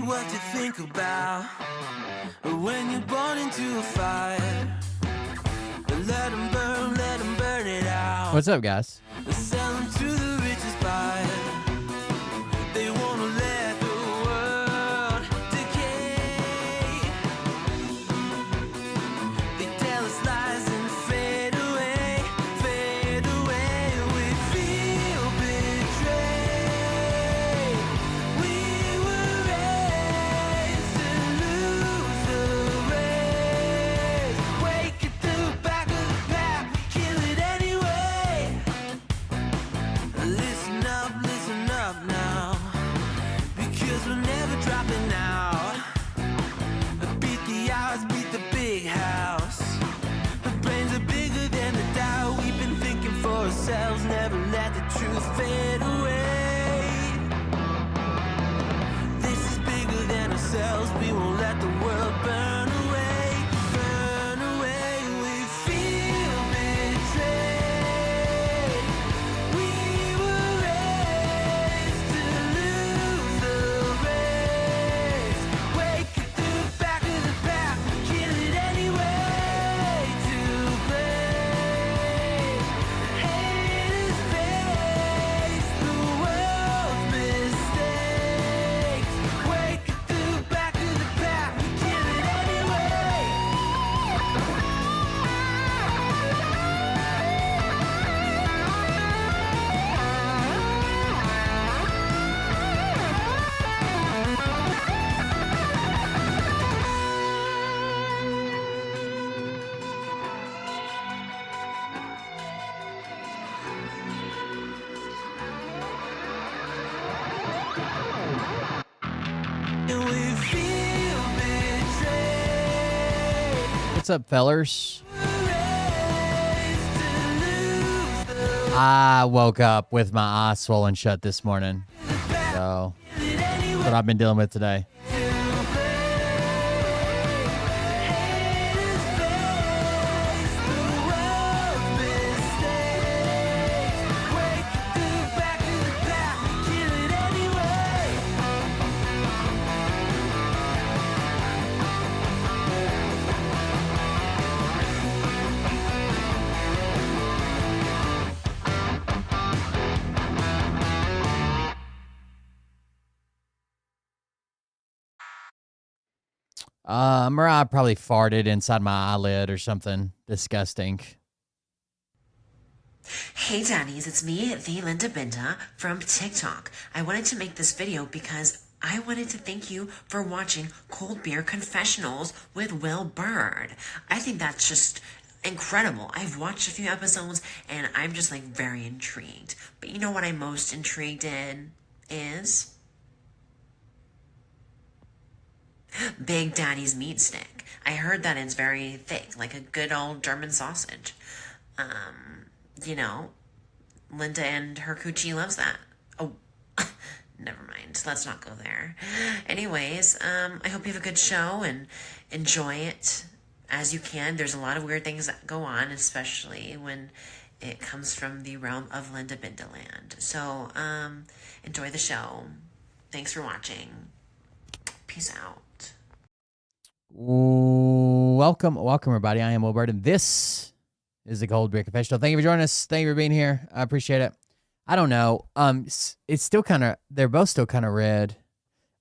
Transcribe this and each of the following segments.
What you think about when you're born into a fire? Let them burn it out. What's up, guys? Sell them to the richest buyer. They wanna let the world decay. They tell us lies and fade away, fade away. We feel betrayed. We were raised to lose the race. Wake at the back of the pack, kill it anyway. Listen up now, because we're never dropping out. Beat the odds, beat the big house. The brains are bigger than the doubt. We've been thinking for ourselves, never let the truth fade away. This is bigger than ourselves, we won't let the world burn away, burn away. We feel betrayed. We were raised to lose the race. Wake at the back of the pack, kill it anyway. To blame, haters face the world's mistakes. Wake at the back of the pack, kill it anyway. And we feel betrayed. What's up, fellers? Raised to lose the I woke up with my eyes swollen shut this morning. So that's what I've been dealing with today. Mariah probably farted inside my eyelid or something disgusting. Hey Daddies, it's me, the Linda Binda from TikTok. I wanted to make this video because I wanted to thank you for watching Cold Beer Confessionals with Will Bird. I think that's just incredible. I've watched a few episodes and I'm just like very intrigued. But you know what I'm most intrigued in is Big Daddy's meat stick. I heard that it's very thick, like a good old German sausage. You know, Linda and her coochie loves that. Oh, never mind. Let's not go there. Anyways, I hope you have a good show and enjoy it as you can. There's a lot of weird things that go on, especially when it comes from the realm of Linda Bindaland. So, enjoy the show. Thanks for watching. Peace out. Welcome, everybody. I am Will Bird, and this is the Cold Beer Confessional. Thank you for joining us. Thank you for being here. I appreciate it. I don't know. It's still kind of, they're both still kind of red.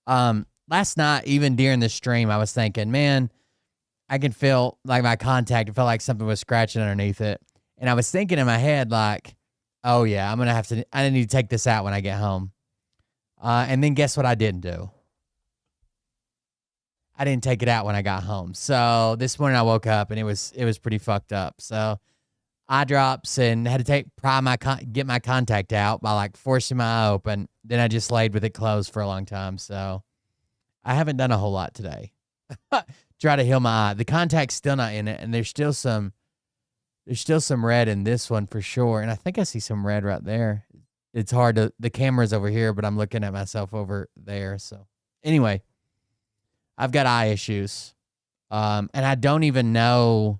Last night, even during the stream, I was thinking, man, I can feel like my contact. It felt like something was scratching underneath it. And I was thinking in my head, like, oh yeah, I need to take this out when I get home. And then guess what I didn't do? I didn't take it out when I got home. So this morning I woke up and it was pretty fucked up. So eye drops and had to get my contact out by like forcing my eye open. Then I just laid with it closed for a long time. So I haven't done a whole lot today. Try to heal my eye. The contact's still not in it, and there's still some red in this one for sure. And I think I see some red right there. It's hard to, the camera's over here, but I'm looking at myself over there. So anyway, I've got eye issues. And I don't even know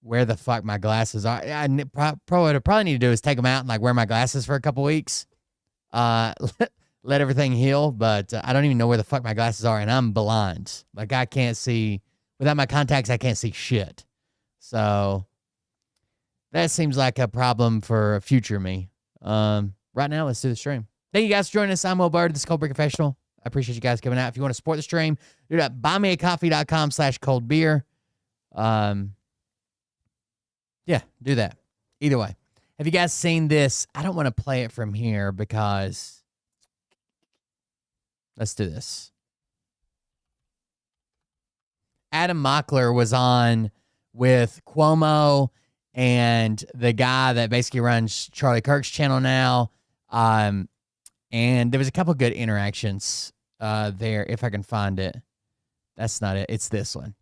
where the fuck my glasses are. What I probably need to do is take them out and like wear my glasses for a couple weeks. Let everything heal. But I don't even know where the fuck my glasses are, and I'm blind. Like I can't see, without my contacts, I can't see shit. So that seems like a problem for future me. Right now, let's do the stream. Thank you guys for joining us. I'm Will Bird. This is Cold Beer Confessional. I appreciate you guys coming out. If you want to support the stream, do that. buymeacoffee.com/coldbeer. Yeah, do that. Either way. Have you guys seen this? I don't want to play it from here because let's do this. Adam Mockler was on with Cuomo and the guy that basically runs Charlie Kirk's channel now. And there was a couple good interactions there, if I can find it. That's not it. It's this one.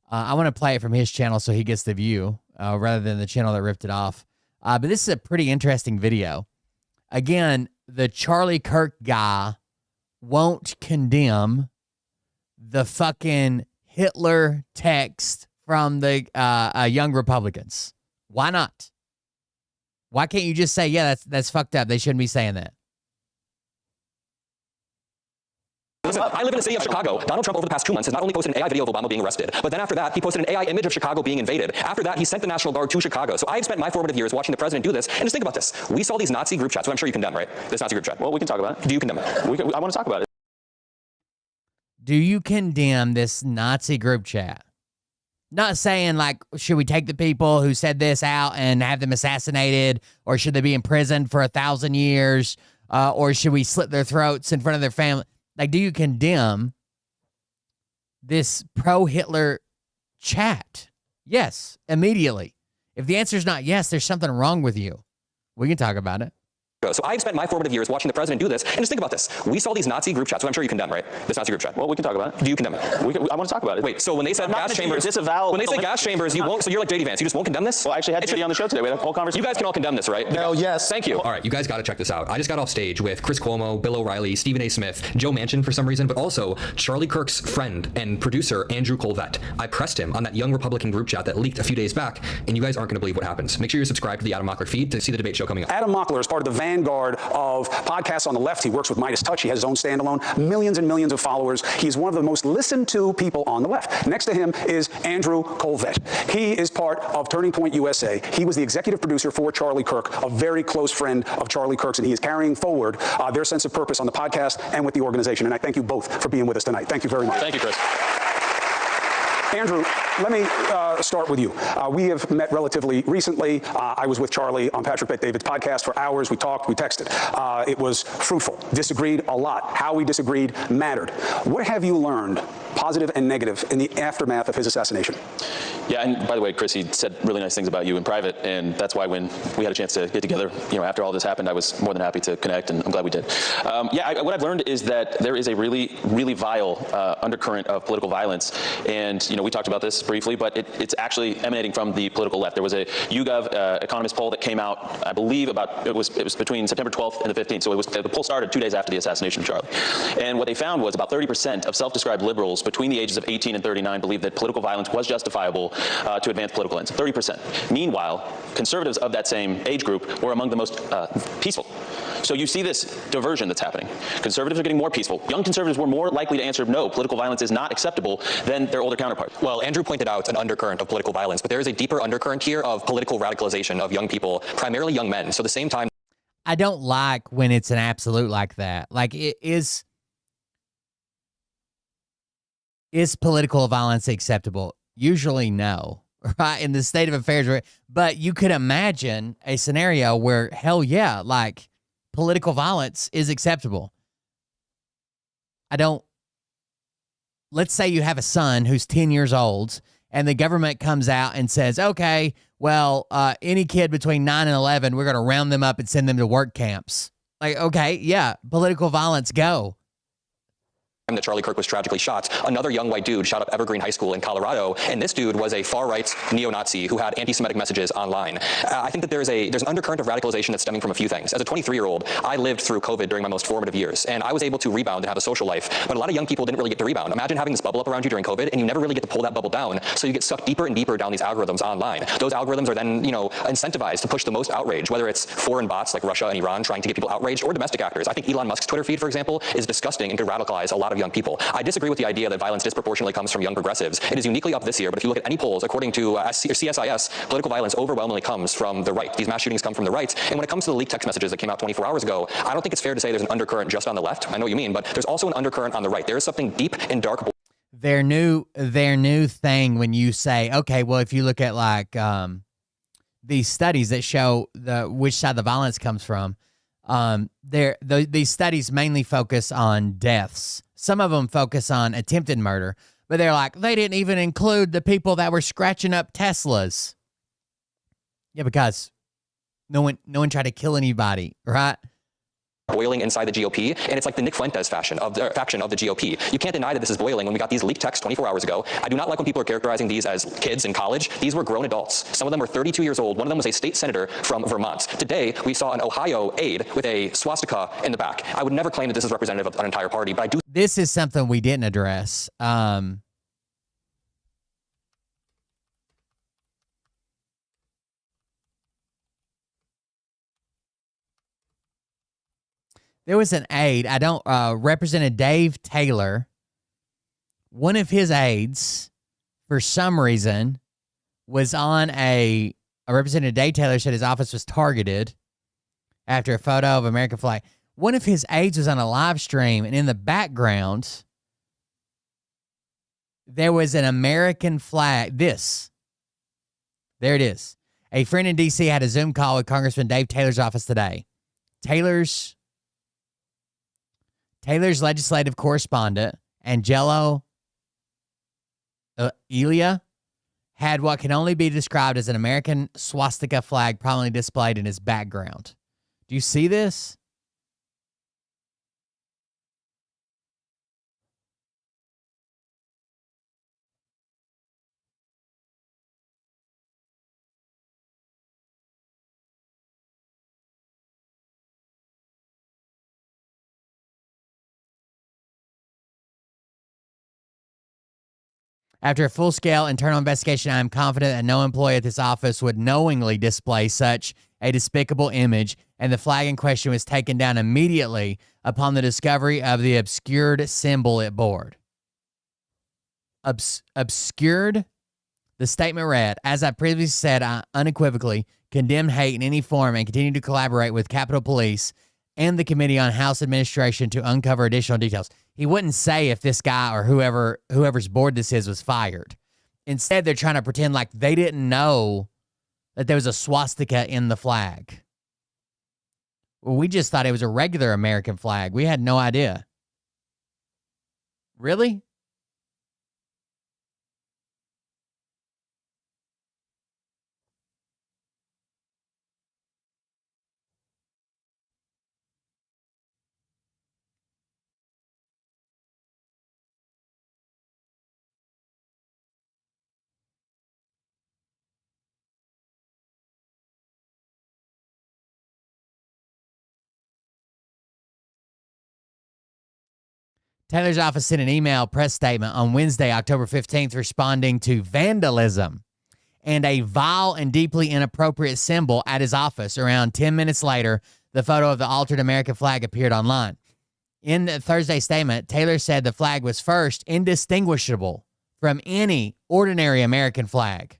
I want to play it from his channel so he gets the view rather than the channel that ripped it off. But this is a pretty interesting video. Again, the Charlie Kirk guy won't condemn the fucking Hitler text from the young Republicans. Why not? Why can't you just say, yeah, that's fucked up. They shouldn't be saying that. Listen, I live in the city of Chicago. Donald Trump over the past 2 months has not only posted an AI video of Obama being arrested, but then after that, he posted an AI image of Chicago being invaded. After that, he sent the National Guard to Chicago. So I've spent my formative years watching the president do this. And just think about this. We saw these Nazi group chats, which I'm sure you condemn, right? This Nazi group chat. Well, we can talk about it. Do you condemn it? I want to talk about it. Do you condemn this Nazi group chat? Not saying, like, should we take the people who said this out and have them assassinated, or should they be imprisoned for 1,000 years, or should we slit their throats in front of their family? Like, do you condemn this pro-Hitler chat? Yes, immediately. If the answer is not yes, there's something wrong with you. We can talk about it. So I've spent my formative years watching the president do this, and just think about this. We saw these Nazi group chats, so I'm sure you condemn, right? This Nazi group chat. Well, we can talk about it. Do you condemn it? I want to talk about it. Wait, so when they said gas chambers, disavow. When they said gas chambers, you won't. So you're like JD Vance. You just won't condemn this? Well, I actually had JD on the show today. We had a whole conversation. You guys can all condemn this, right? Hell yes. Thank you. All right, you guys got to check this out. I just got off stage with Chris Cuomo, Bill O'Reilly, Stephen A. Smith, Joe Manchin for some reason, but also Charlie Kirk's friend and producer, Andrew Colvett. I pressed him on that young Republican group chat that leaked a few days back, and you guys aren't going to believe what happens. Make sure you're subscribed to the Adam Mockler feed to see the debate show coming up. Adam Mockler is part of the vanguard of podcasts on the left. He works with Midas Touch. He has his own standalone, millions and millions of followers. He's one of the most listened to people on the left. Next to him is Andrew Colvett. He is part of Turning Point USA. He was the executive producer for Charlie Kirk, a very close friend of Charlie Kirk's, and he is carrying forward their sense of purpose on the podcast and with the organization. And I thank you both for being with us tonight. Thank you very much. Thank you, Chris. Andrew, let me start with you. We have met relatively recently. I was with Charlie on Patrick Bet-David's podcast for hours. We talked, we texted. It was fruitful, disagreed a lot. How we disagreed mattered. What have you learned, positive and negative, in the aftermath of his assassination? Yeah, and by the way, Chris, he said really nice things about you in private, and that's why when we had a chance to get together, after all this happened, I was more than happy to connect, and I'm glad we did. What I've learned is that there is a really, really vile undercurrent of political violence, and we talked about this briefly, but it's actually emanating from the political left. There was a YouGov Economist poll that came out, I believe, it was between September 12th and the 15th, so the poll started 2 days after the assassination of Charlie. And what they found was about 30% of self-described liberals between the ages of 18 and 39 believed that political violence was justifiable to advance political ends. 30%. Meanwhile, conservatives of that same age group were among the most peaceful. So you see this diversion that's happening. Conservatives are getting more peaceful. Young conservatives were more likely to answer no, political violence is not acceptable than their older counterparts. Well, Andrew pointed out an undercurrent of political violence, but there is a deeper undercurrent here of political radicalization of young people, primarily young men. So the same time. I don't like when it's an absolute like that. Like, it is political violence acceptable? Usually no, right? In the state of affairs, but you could imagine a scenario where, hell yeah, like, political violence is acceptable. Let's say you have a son who's 10 years old and the government comes out and says, okay, well, any kid between 9 and 11, we're going to round them up and send them to work camps. Like, okay, yeah, political violence, go. That Charlie Kirk was tragically shot, another young white dude shot up Evergreen High School in Colorado, and this dude was a far-right neo-Nazi who had anti-Semitic messages online. I think that there's an undercurrent of radicalization that's stemming from a few things. As a 23-year-old, I lived through COVID during my most formative years, and I was able to rebound and have a social life, but a lot of young people didn't really get to rebound. Imagine having this bubble up around you during COVID, and you never really get to pull that bubble down, so you get sucked deeper and deeper down these algorithms online. Those algorithms are then, incentivized to push the most outrage, whether it's foreign bots like Russia and Iran trying to get people outraged, or domestic actors. I think Elon Musk's Twitter feed, for example, is disgusting and could radicalize a lot of young people. I disagree with the idea that violence disproportionately comes from young progressives. It is uniquely up this year, but if you look at any polls, according to CSIS, political violence overwhelmingly comes from the right. These mass shootings come from the right. And when it comes to the leaked text messages that came out 24 hours ago, I don't think it's fair to say there's an undercurrent just on the left. I know what you mean, but there's also an undercurrent on the right. There is something deep and dark. Their new thing when you say, okay, well, if you look at like these studies that show which side the violence comes from, these studies mainly focus on deaths. Some of them focus on attempted murder, but they're like, they didn't even include the people that were scratching up Teslas. Yeah, because no one tried to kill anybody, right? Boiling inside the GOP, and it's like the Nick Fuentes faction of the GOP. You can't deny that this is boiling when we got these leaked texts 24 hours ago. I do not like when people are characterizing these as kids in college. These were grown adults. Some of them were 32 years old. One of them was a state senator from Vermont. Today, we saw an Ohio aide with a swastika in the back. I would never claim that this is representative of an entire party, but I do. This is something we didn't address. There was an aide, Representative Dave Taylor, one of his aides, for some reason, was on Representative Dave Taylor said his office was targeted after a photo of American flag. One of his aides was on a live stream, and in the background, there was an American flag. There it is. A friend in D.C. had a Zoom call with Congressman Dave Taylor's office today. Taylor's legislative correspondent, Angelo Elia, had what can only be described as an American swastika flag prominently displayed in his background. Do you see this? After a full-scale internal investigation, I am confident that no employee at this office would knowingly display such a despicable image, and the flag in question was taken down immediately upon the discovery of the obscured symbol it bore. Obscured? The statement read, as I previously said, I unequivocally condemn hate in any form and continue to collaborate with Capitol Police and the Committee on House Administration to uncover additional details. He wouldn't say if this guy or whoever's board this is was fired. Instead, they're trying to pretend like they didn't know that there was a swastika in the flag. Well, we just thought it was a regular American flag. We had no idea. Really? Taylor's office sent an email press statement on Wednesday, October 15th, responding to vandalism and a vile and deeply inappropriate symbol at his office. Around 10 minutes later, the photo of the altered American flag appeared online. In the Thursday statement, Taylor said the flag was first indistinguishable from any ordinary American flag.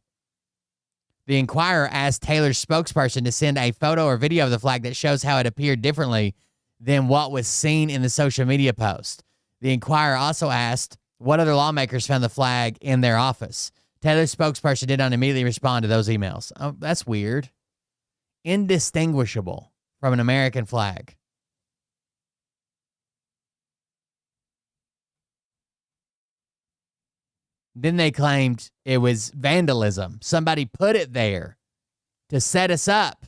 The Inquirer asked Taylor's spokesperson to send a photo or video of the flag that shows how it appeared differently than what was seen in the social media post. The Inquirer also asked what other lawmakers found the flag in their office. Taylor's spokesperson did not immediately respond to those emails. Oh, that's weird. Indistinguishable from an American flag. Then they claimed it was vandalism. Somebody put it there to set us up.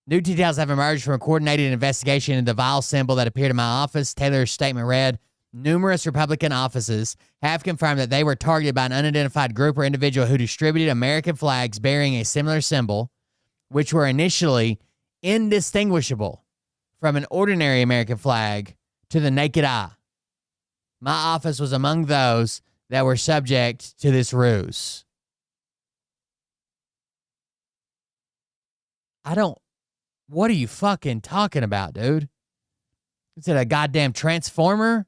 New details have emerged from a coordinated investigation into the vile symbol that appeared in my office. Taylor's statement read, numerous Republican offices have confirmed that they were targeted by an unidentified group or individual who distributed American flags bearing a similar symbol, which were initially indistinguishable from an ordinary American flag to the naked eye. My office was among those that were subject to this ruse. What are you fucking talking about, dude? Is it a goddamn transformer?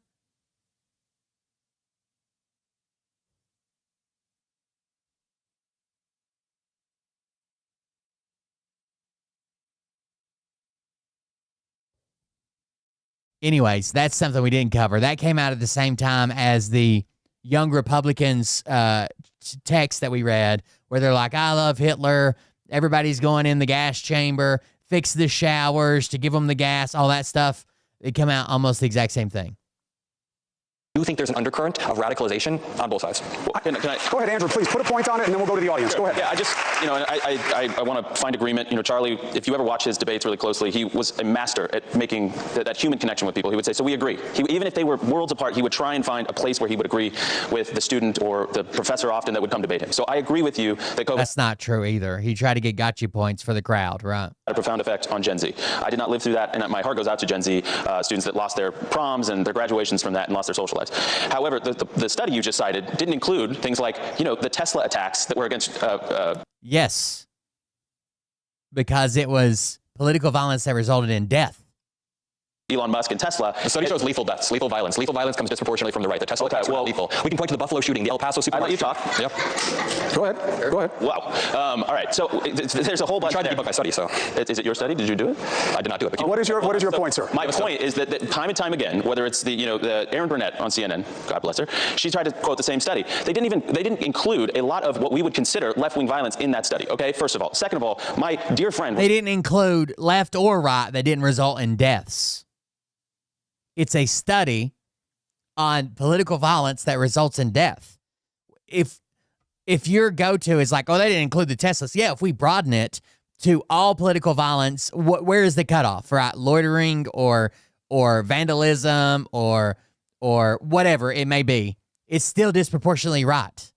Anyways, that's something we didn't cover. That came out at the same time as the Young Republicans text that we read, where they're like, I love Hitler. Everybody's going in the gas chamber. Fix the showers to give them the gas, all that stuff. It came out almost the exact same thing. I do think there's an undercurrent of radicalization on both sides. Can I, Go ahead, Andrew, please put a point on it, and then we'll go to the audience. Go ahead. Yeah, I just, I want to find agreement. Charlie, if you ever watch his debates really closely, he was a master at making that human connection with people. He would say, so we agree. Even if they were worlds apart, he would try and find a place where he would agree with the student or the professor often that would come debate him. So I agree with you that COVID That's not true either. He tried to get gotcha points for the crowd, right? had a profound effect on Gen Z. I did not live through that, and my heart goes out to Gen Z students that lost their proms and their graduations from that and lost their social lives. However, the study you just cited didn't include things like, the Tesla attacks that were against... Yes. Because it was political violence that resulted in death. Elon Musk and Tesla. The study shows lethal deaths, lethal violence. Lethal violence comes disproportionately from the right. The Tesla attacks were not lethal. We can point to the Buffalo shooting, the El Paso I supermarket. let you talk. Yep. Go ahead. Go ahead. Wow. All right. So there's a whole bunch. I tried to there. debunk my study, so Is it your study? Did you do it? I did not do it. But What is your point, sir? My point is that time and time again, whether it's the Erin Burnett on CNN, God bless her, she tried to quote the same study. They didn't include a lot of what we would consider left-wing violence in that study. Okay. First of all. Second of all, my dear friend. They didn't include left or right that didn't result in deaths. It's a study on political violence that results in death. If your go-to is like, oh, they didn't include the Teslas. Yeah, if we broaden it, to all political violence, where is the cutoff, right? Loitering or vandalism or whatever it may be, it's still disproportionately right.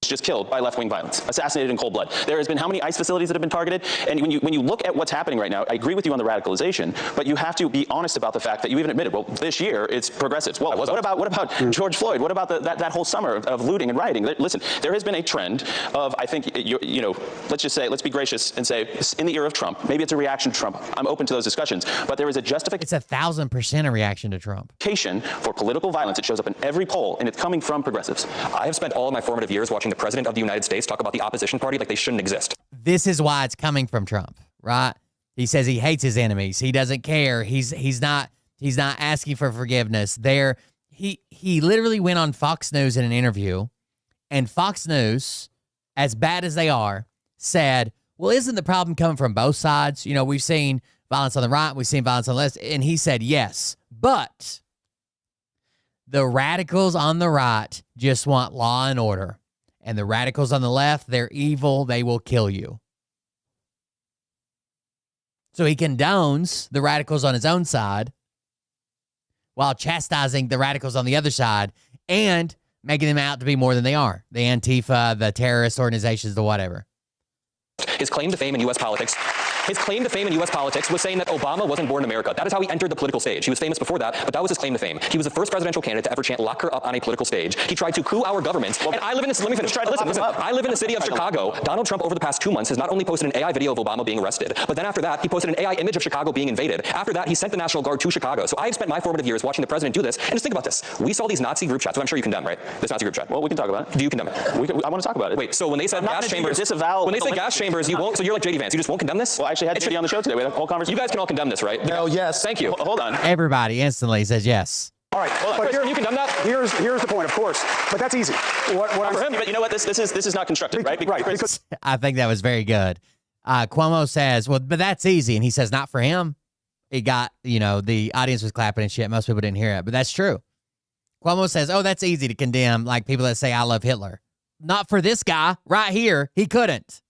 Just killed by left-wing violence, assassinated in cold blood. There has been how many ICE facilities that have been targeted? And when you look at what's happening right now, I agree with you on the radicalization, but you have to be honest about the fact that you even admitted, well, this year it's progressives. Well, what about George Floyd? What about that whole summer of looting and rioting? Listen, there has been a trend of, I think, let's be gracious and say, in the era of Trump, maybe it's a reaction to Trump. I'm open to those discussions, but there is a justification. It's 1,000% a reaction to Trump. For political violence. It shows up in every poll, and it's coming from progressives. I have spent all of my formative years watching the President of the United States talk about the opposition party like they shouldn't exist. This is why it's coming from Trump, right? He says he hates his enemies. He doesn't care. He's not asking for forgiveness. He literally went on Fox News in an interview, and Fox News, as bad as they are, said, well, isn't the problem coming from both sides? You know, we've seen violence on the right, we've seen violence on the left, and he said, yes, but the radicals on the right just want law and order. And the radicals on the left, they're evil. They will kill you. So he condones the radicals on his own side while chastising the radicals on the other side and making them out to be more than they are. The Antifa, the terrorist organizations, the whatever. His claim to fame in U.S. politics was saying that Obama wasn't born in America. That is how he entered the political stage. He was famous before that, but that was his claim to fame. He was the first presidential candidate to ever chant "lock her up" on a political stage. He tried to coup our government. And I live in let me finish. Listen. I live in the city of Chicago. Donald Trump, over the past 2 months, has not only posted an AI video of Obama being arrested, but then after that, he posted an AI image of Chicago being invaded. After that, he sent the National Guard to Chicago. So I've spent my formative years watching the president do this. And just think about this. We saw these Nazi group chats, which I'm sure you condemn, right? This Nazi group chat. Well, we can talk about it. Do you condemn it? I want to talk about it. Wait, so when they said gas chambers, when they say gas chambers, you won't. So you're like JD Vance. You just won't condemn this? Well, I actually had JD on the show today. We had a whole conversation. You guys can all condemn this, right? No, yes. Thank you. Hold on. Everybody instantly says yes. All right, Hold on. but Chris, can you condemn that? here's the point, of course. But that's easy. What For him, but you know what? This is not constructive, right? Because I think that was very good. Cuomo says, well, but that's easy. And he says, not for him. It got, the audience was clapping and shit. Most people didn't hear it, but that's true. Cuomo says, oh, that's easy to condemn, like people that say, I love Hitler. Not for this guy right here. He couldn't.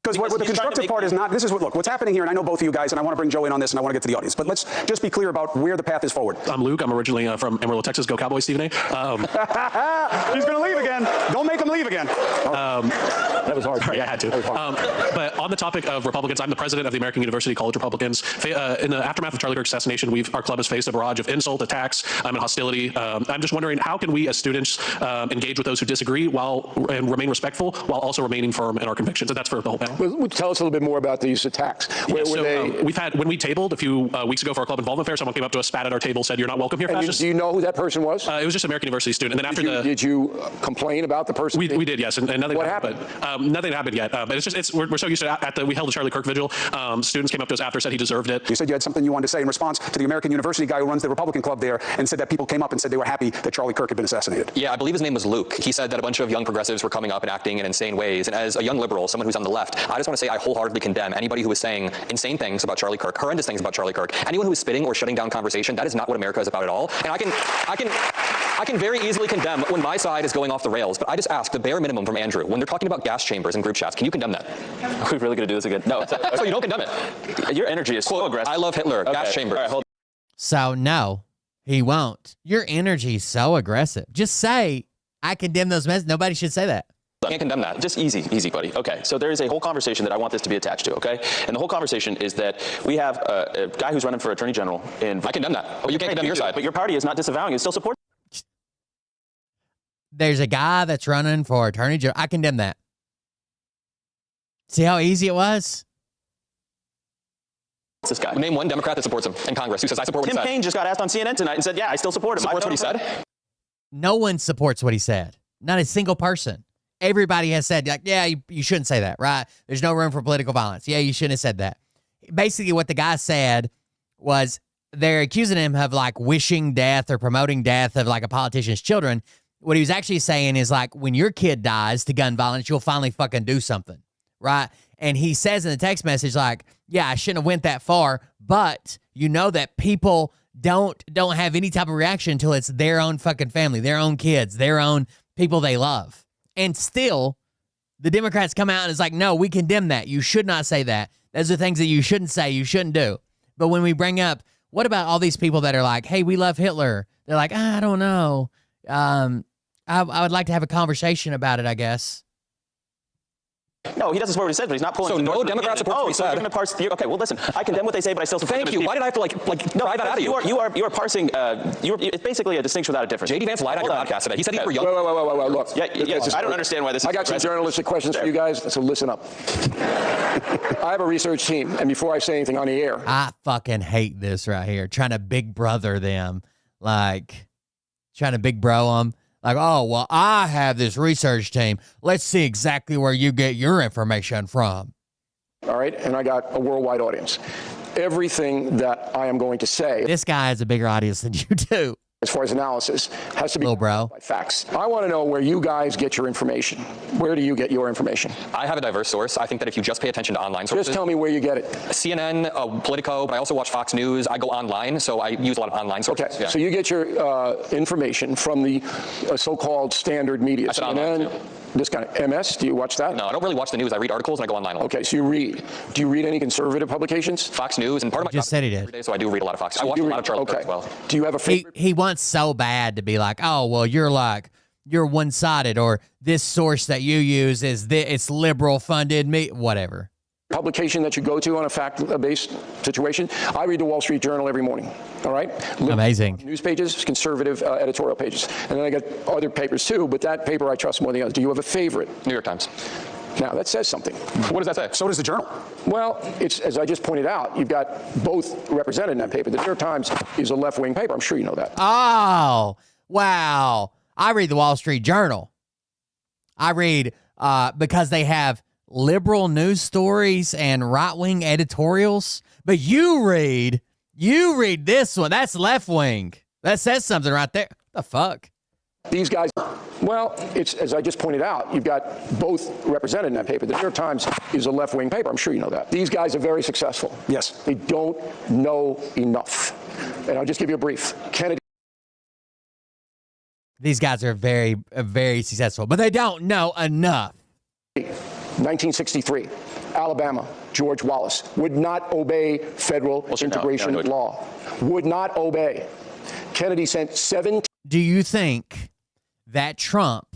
Because what the constructive part is not, this is what's happening here, and I know both of you guys, and I want to bring Joe in on this, and I want to get to the audience. But let's just be clear about where the path is forward. I'm Luke. I'm originally from Amarillo, Texas. Go Cowboys, Stephen A. He's going to leave again. Don't make him leave again. That was hard. Sorry, I had to. But on the topic of Republicans, I'm the president of the American University College Republicans. In the aftermath of Charlie Kirk's assassination, our club has faced a barrage of insult, attacks, and hostility. I'm just wondering, how can we as students engage with those who disagree and remain respectful while also remaining firm in our convictions? And that's for the whole panel. Well, tell us a little bit more about these attacks. When we tabled a few weeks ago for our club involvement fair, someone came up to us, spat at our table, said, "You're not welcome here." And do you know who that person was? It was just an American University student. And then did you complain about the person? We did, yes, and nothing. What happened? Nothing happened yet. But we're so used to we held a Charlie Kirk vigil. Students came up to us after, said he deserved it. You said you had something you wanted to say in response to the American University guy who runs the Republican club there, and said that people came up and said they were happy that Charlie Kirk had been assassinated. Yeah, I believe his name was Luke. He said that a bunch of young progressives were coming up and acting in insane ways. And as a young liberal, someone who's on the left, I just want to say I wholeheartedly condemn anybody who is saying insane things about Charlie Kirk, horrendous things about Charlie Kirk. Anyone who is spitting or shutting down conversation, that is not what America is about at all. And I can very easily condemn when my side is going off the rails, but I just ask the bare minimum from Andrew. When they're talking about gas chambers and group chats, can you condemn that? Are we really going to do this again? No. So you don't condemn it? Your energy is so aggressive. I love Hitler. Okay. Gas chambers. All right, hold So no, he won't. Your energy is so aggressive. Just say, I condemn those messages. Nobody should say that. Can't condemn that. Just easy, buddy. Okay, so there is a whole conversation that I want this to be attached to, okay? And the whole conversation is that we have a guy who's running for attorney general in... I condemn that. But you can't condemn your side. But your party is not disavowing, it still supports... There's a guy that's running for attorney general. I condemn that. See how easy it was? This guy. Name one Democrat that supports him in Congress who says, I support what he said. Tim Kaine just got asked on CNN tonight and said, yeah, I still support him. Supports what he said? No one supports what he said. Not a single person. Everybody has said, like, yeah, you shouldn't say that, right? There's no room for political violence. Yeah, you shouldn't have said that. Basically, what the guy said was they're accusing him of, like, wishing death or promoting death of, like, a politician's children. What he was actually saying is, like, when your kid dies to gun violence, you'll finally fucking do something, right? And he says in the text message, like, yeah, I shouldn't have went that far, but you know that people don't have any type of reaction until it's their own fucking family, their own kids, their own people they love. And still, The Democrats come out and it's like, no, we condemn that. You should not say that. Those are things that you shouldn't say, you shouldn't do. But when we bring up, what about all these people that are like, hey, we love Hitler? They're like, I don't know. I would like to have a conversation about it, I guess. No, he doesn't support what he says, but he's not pulling. So no Democrat supports what he so you're said. going to parse. Okay, well, listen. I condemn what they say, but I still support them. Thank you. Why did I have to like No, pry that out of you? You are parsing. It's basically a distinction without a difference. J.D. Vance lied on your podcast today. He said you were young. Wait, look. Yeah, I don't understand why this is. I got some journalistic questions for you guys, so listen up. I have a research team, and before I say anything on the air, I fucking hate this right here. Trying to big brother them. Like, trying to big bro them. Like, oh, well, I have this research team. Let's see exactly where you get your information from. all right, and I got a worldwide audience. Everything that I am going to say, This guy has a bigger audience than you do. as far as analysis, has to be Little bro. by facts. I want to know where you guys get your information. Where do you get your information? I have a diverse source. I think that if you just pay attention to online sources, Just tell me where you get it. CNN, Politico, but I also watch Fox News. I go online, so I use a lot of online sources. Okay, Yeah. so you get your information from the so-called standard media. I said online, CNN, this kind of MS, do you watch that? No, I don't really watch the news. I read articles and I go online a lot. Okay, so you read. Do you read any conservative publications? Fox News, and part of my Just job said he is did. every day, so I do read a lot of Fox. I You watch a read- lot of Charlie Kirk okay. as well. Do you have a favorite? He wants so bad to be like, oh, well, you're one-sided, or this source that you use is it's liberal funded, whatever. Publication that you go to on a fact-based situation? I read the Wall Street Journal every morning, all right? Amazing. News pages, conservative editorial pages. And then I get other papers too, but that paper I trust more than the others. Do you have a favorite? New York Times. Now, that says something. What does that say? So does the Journal. Well, it's, as I just pointed out, you've got both represented in that paper. The New York Times is a left-wing paper. I'm sure you know that. Oh, wow. I read the Wall Street Journal. I read because they have liberal news stories and right-wing editorials. But you read this one. That's left-wing. That says something right there. The fuck? These guys, well, it's, as I just pointed out, you've got both represented in that paper. The New York Times is a left-wing paper. I'm sure you know that. These guys are very successful. Yes. They don't know enough. And I'll just give you a brief. Kennedy. These guys are very, very successful, but they don't know enough. 1963, Alabama, George Wallace would not obey federal integration law. Would not obey. Kennedy sent 17. Do you think that Trump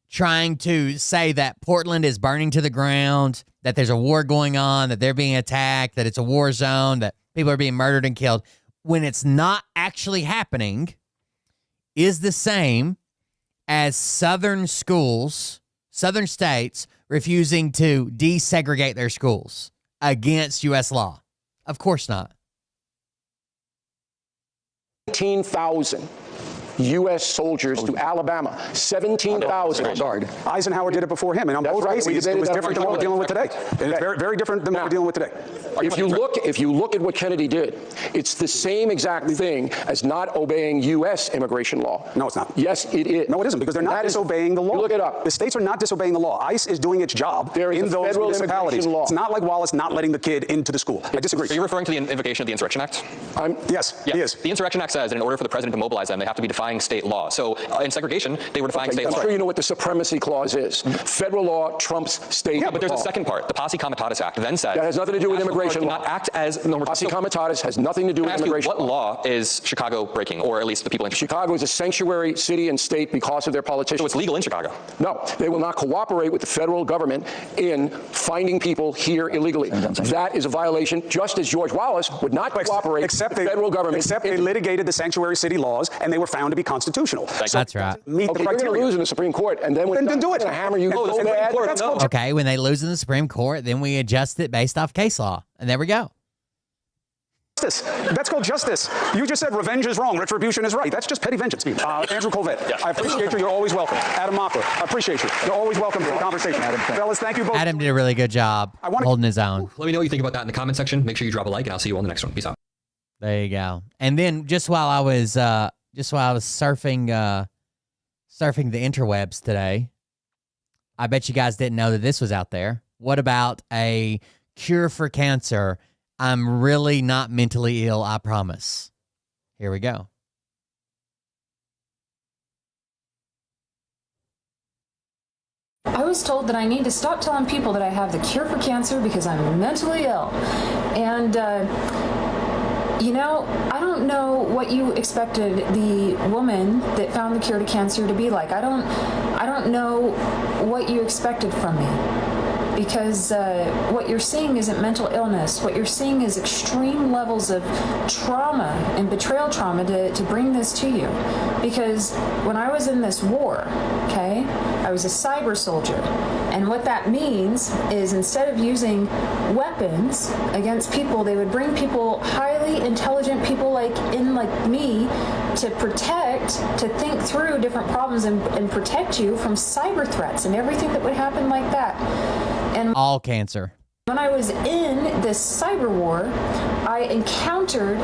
trying to say that Portland is burning to the ground, that there's a war going on, that they're being attacked, that it's a war zone, that people are being murdered and killed, when it's not actually happening, is the same as southern schools, southern states refusing to desegregate their schools against U.S. law? Of course not. 17,000 U.S. soldiers to Alabama. 17,000. Eisenhower did it before him, and on both right. bases, it was different than what we're dealing with today. It's very, very different than what we're dealing with today. If you look at what Kennedy did, it's the same exact thing as not obeying U.S. immigration law. No, it's not. Yes, it is. No, it isn't, because they're not disobeying the law. You look it up. The states are not disobeying the law. ICE is doing its job There is in a those federal municipalities. immigration law. It's not like Wallace not letting the kid into the school. I disagree. So you're referring to the invocation of the Insurrection Act? Yes, Yeah. he is. The Insurrection Act says that in order for the president to mobilize them, they have to be defying state law. So in segregation, they were defying state I'm law. sure you know what the supremacy clause is. Federal law trumps state law. Yeah, but there's a second part. The Posse Comitatus Act then says That has nothing to do with national immigration guard law. cannot act as no, Posse Comitatus has nothing to do Can I with ask you, immigration what law is Chicago breaking, or at least the people in Chicago? Chicago is a sanctuary city and state because of their politicians. So it's legal in Chicago. No, they will not cooperate with the federal government in finding people here illegally. That is a violation, just as George Wallace would not cooperate with the federal government. Except they litigated the sanctuary city laws, and they were found to be constitutional. That's right. Meet the Okay, you're going criteria. to lose in the Supreme Court, and then when Then do it. going to hammer you Oh, the so Supreme bad. Court, That's no. called Okay, when they lose in the Supreme Court, then we adjust it based off case law. And there we go. Justice. That's called justice. You just said revenge is wrong, retribution is right. That's just petty vengeance. Andrew Colvett, I appreciate you. You're always welcome. Adam Moffler, I appreciate you. You're always welcome to the conversation. Fellas, thank you both. Adam did a really good job holding his own. Let me know what you think about that in the comment section. Make sure you drop a like, and I'll see you on the next one. Peace out. There you go. And then just while I was surfing surfing the interwebs today, I bet you guys didn't know that this was out there. What about a cure for cancer? I'm really not mentally ill, I promise. Here we go. I was told that I need to stop telling people that I have the cure for cancer because I'm mentally ill. And, you know, I don't know what you expected the woman that found the cure to cancer to be like. I don't know what you expected from me. Because what you're seeing isn't mental illness. What you're seeing is extreme levels of trauma and betrayal trauma to bring this to you. Because when I was in this war, okay, I was a cyber soldier. And what that means is instead of using weapons against people, they would bring people, highly intelligent people like me, to protect, to think through different problems and protect you from cyber threats and everything that would happen like that. And all cancer. When I was in this cyber war, I encountered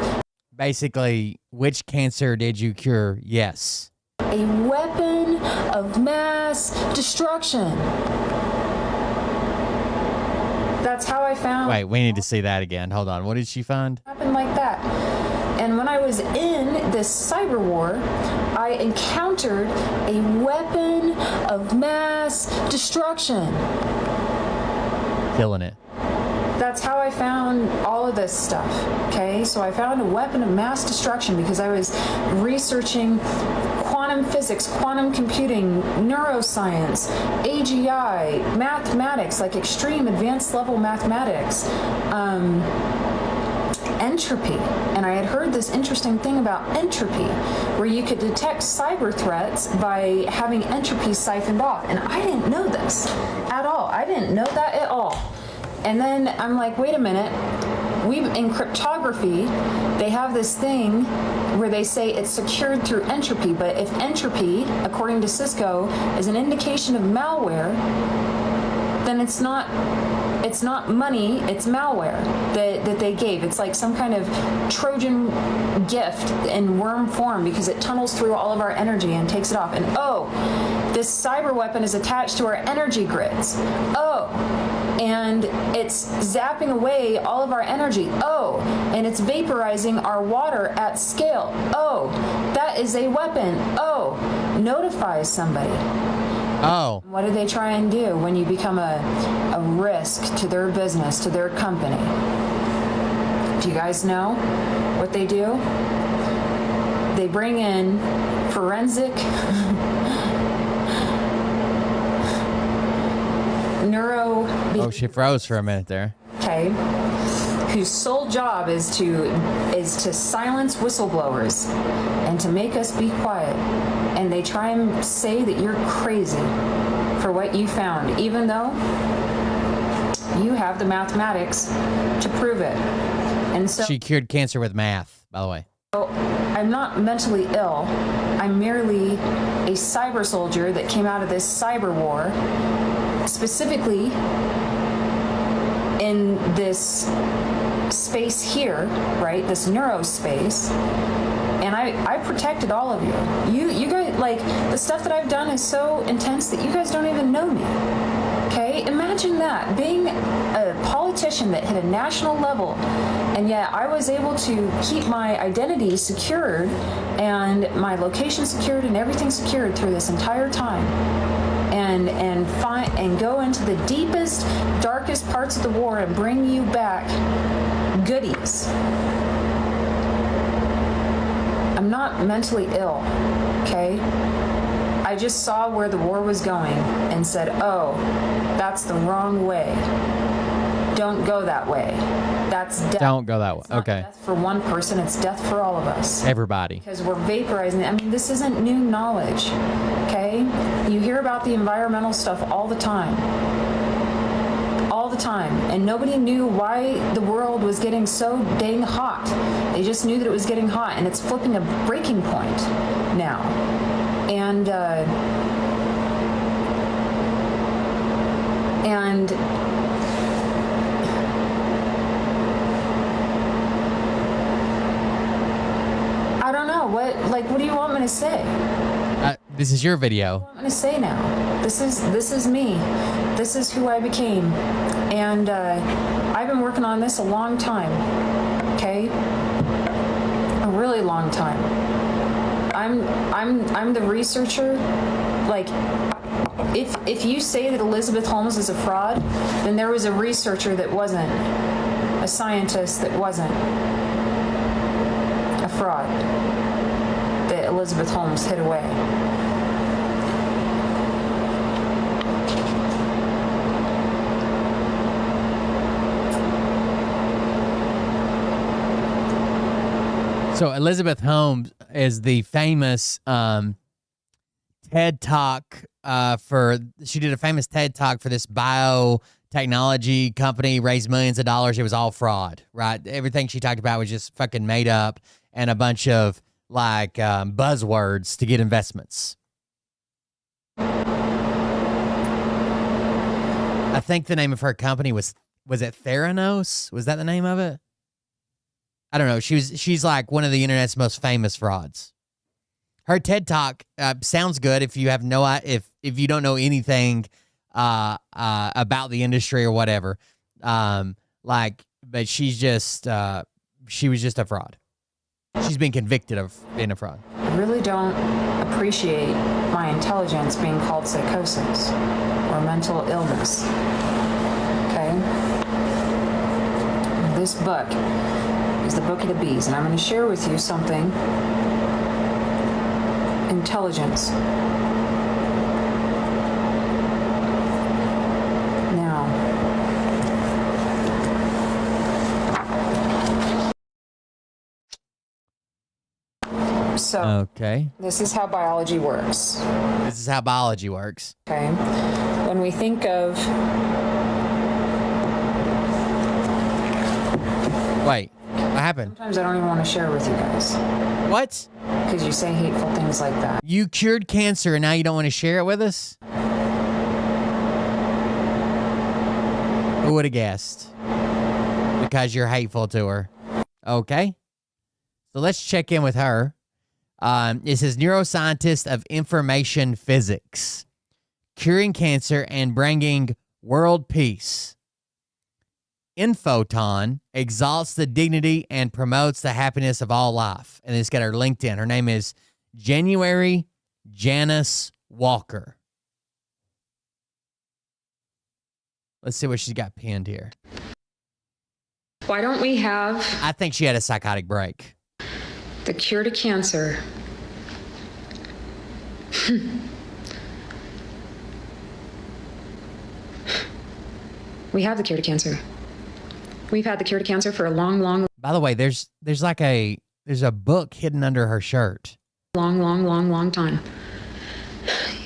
basically, which cancer did you cure? Yes. A weapon of mass destruction. That's how I found. Wait, we need to see that again. Hold on. What did she find? Happened like that. And when I was in this cyber war, I encountered a weapon of mass destruction. Killing it. That's how I found all of this stuff, okay? So I found a weapon of mass destruction because I was researching quantum physics, quantum computing, neuroscience, AGI, mathematics, like extreme advanced level mathematics, entropy. And I had heard this interesting thing about entropy, where you could detect cyber threats by having entropy siphoned off. And I didn't know this at all. I didn't know that at all. And then I'm like, wait a minute. In cryptography, they have this thing where they say it's secured through entropy. But if entropy, according to Cisco, is an indication of malware, then it's not money, it's malware that they gave. It's like some kind of Trojan gift in worm form because it tunnels through all of our energy and takes it off. And oh, this cyber weapon is attached to our energy grids. Oh, and it's zapping away all of our energy. Oh, and it's vaporizing our water at scale. Oh, that is a weapon. Oh, notify somebody. Oh. What do they try and do when you become a risk to their business, to their company? Do you guys know what they do? They bring in forensic neuro... Oh, she froze for a minute there. Okay. Whose sole job is to silence whistleblowers and to make us be quiet. And they try and say that you're crazy for what you found, even though you have the mathematics to prove it. And so she cured cancer with math, by the way. So I'm not mentally ill. I'm merely a cyber soldier that came out of this cyber war, specifically in this space here, right? This neurospace. And I protected all of you. You guys, like, the stuff that I've done is so intense that you guys don't even know me. Okay? Imagine that, being a politician that hit a national level, and yet I was able to keep my identity secured and my location secured and everything secured through this entire time. And go into the deepest, darkest parts of the war and bring you back goodies. I'm not mentally ill, okay? I just saw where the war was going and said, oh, that's the wrong way. Don't go that way. That's death. Don't go that way. Okay. Death for one person, it's death for all of us. Everybody. Because we're vaporizing. I mean, this isn't new knowledge, okay? You hear about the environmental stuff all the time. All the time. And nobody knew why the world was getting so dang hot. They just knew that it was getting hot, and it's flipping a breaking point now. And I don't know, what do you want me to say? This is your video. What do you want me to say now? This is me. This is who I became. And I've been working on this a long time. Okay? A really long time. I'm the researcher. like, if you say that Elizabeth Holmes is a fraud, then there was a researcher that wasn't, a scientist that wasn't a fraud, that Elizabeth Holmes hid away. So Elizabeth Holmes is the famous TED Talk she did a famous TED Talk for this biotechnology company, raised millions of dollars. It was all fraud, right? Everything she talked about was just fucking made up and a bunch of like buzzwords to get investments. I think the name of her company was it Theranos? Was that the name of it? I don't know. She's like one of the internet's most famous frauds. Her TED Talk sounds good if you have if you don't know anything about the industry or whatever. But she was just a fraud. She's been convicted of being a fraud. I really don't appreciate my intelligence being called psychosis or mental illness. Okay? This book is the Book of the Bees, and I'm going to share with you something. Intelligence. Now, so okay, this is how biology works. This is how biology works. Okay, when we think of wait, what happened? Sometimes I don't even want to share with you guys. What? Because you say hateful things like that. You cured cancer and now you don't want to share it with us? Who would have guessed? Because you're hateful to her. Okay. So let's check in with her. It says neuroscientist of information physics, curing cancer and bringing world peace. Infoton exalts the dignity and promotes the happiness of all life. And it's got her LinkedIn. Her name is January Janice Walker. Let's see what she's got pinned here. Why don't we have I think she had a psychotic break. the cure to cancer? We have the cure to cancer. We've had the cure to cancer for a long. By the way, there's a book hidden under her shirt. Long time.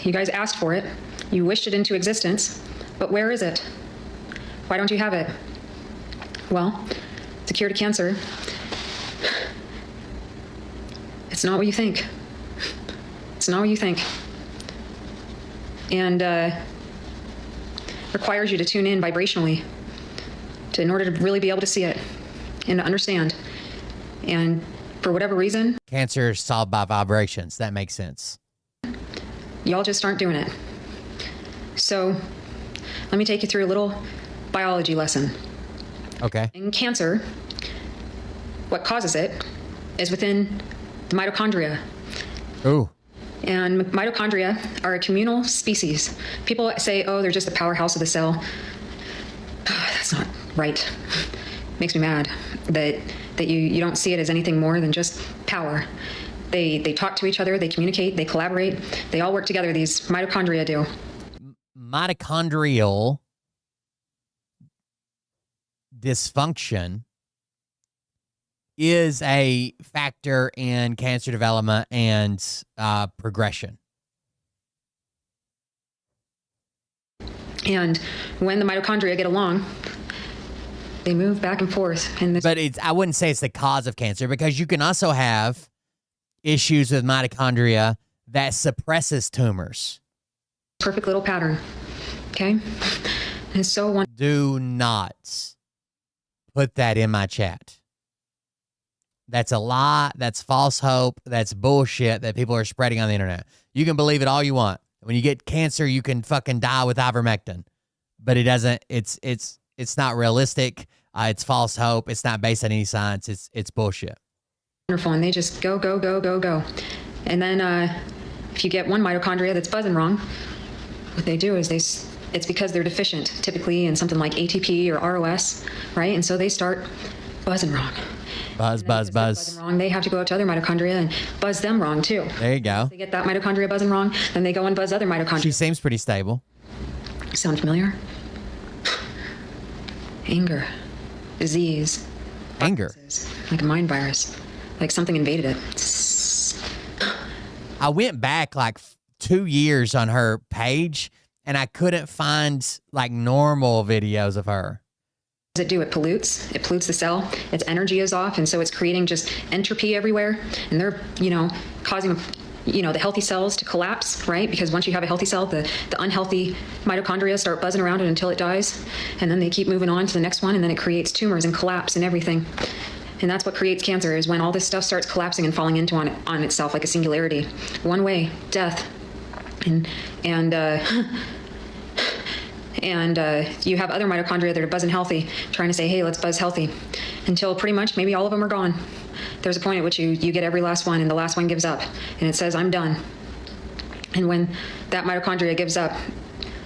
You guys asked for it. You wished it into existence. But where is it? Why don't you have it? Well, the cure to cancer. It's not what you think. It's not what you think. And requires you to tune in vibrationally in order to really be able to see it and to understand. And for whatever reason, Cancer is solved by vibrations. That makes sense. y'all just aren't doing it. So let me take you through a little biology lesson. Okay. In cancer, what causes it is within the mitochondria. Ooh. And mitochondria are a communal species. People say, oh, they're just the powerhouse of the cell. That's not right. Makes me mad that you don't see it as anything more than just power. They talk to each other, they communicate, they collaborate, they all work together, these mitochondria do. Mitochondrial dysfunction is a factor in cancer development and progression. And when the mitochondria get along, they move back and forth. But I wouldn't say it's the cause of cancer, because you can also have issues with mitochondria that suppresses tumors. Perfect little pattern. Okay? And so do not put that in my chat. That's a lie. That's false hope. That's bullshit that people are spreading on the internet. You can believe it all you want. When you get cancer, you can fucking die with ivermectin, but it doesn't. It's not realistic. It's false hope. It's not based on any science. It's bullshit. Wonderful, and they just go, and then if you get one mitochondria that's buzzing wrong, what they do is it's because they're deficient, typically in something like ATP or ROS, right? And so they start buzzing wrong. Buzz. Buzzing wrong. They have to go out to other mitochondria and buzz them wrong too. There you go. If they get that mitochondria buzzing wrong, then they go and buzz other mitochondria. She seems pretty stable. Sound familiar? Anger, disease, Anger. like a mind virus, like something invaded it. I went back like 2 years on her page, and I couldn't find like normal videos of her. What does it do? It pollutes. It pollutes the cell. Its energy is off, and so it's creating just entropy everywhere. And they're, causing, the healthy cells to collapse, right? Because once you have a healthy cell, the unhealthy mitochondria start buzzing around it until it dies, and then they keep moving on to the next one, and then it creates tumors and collapse and everything. And that's what creates cancer, is when all this stuff starts collapsing and falling into on itself like a singularity. One way, death. And you have other mitochondria that are buzzing healthy, trying to say, hey, let's buzz healthy, until pretty much maybe all of them are gone. There's a point at which you get every last one, and the last one gives up, and it says, I'm done. And when that mitochondria gives up,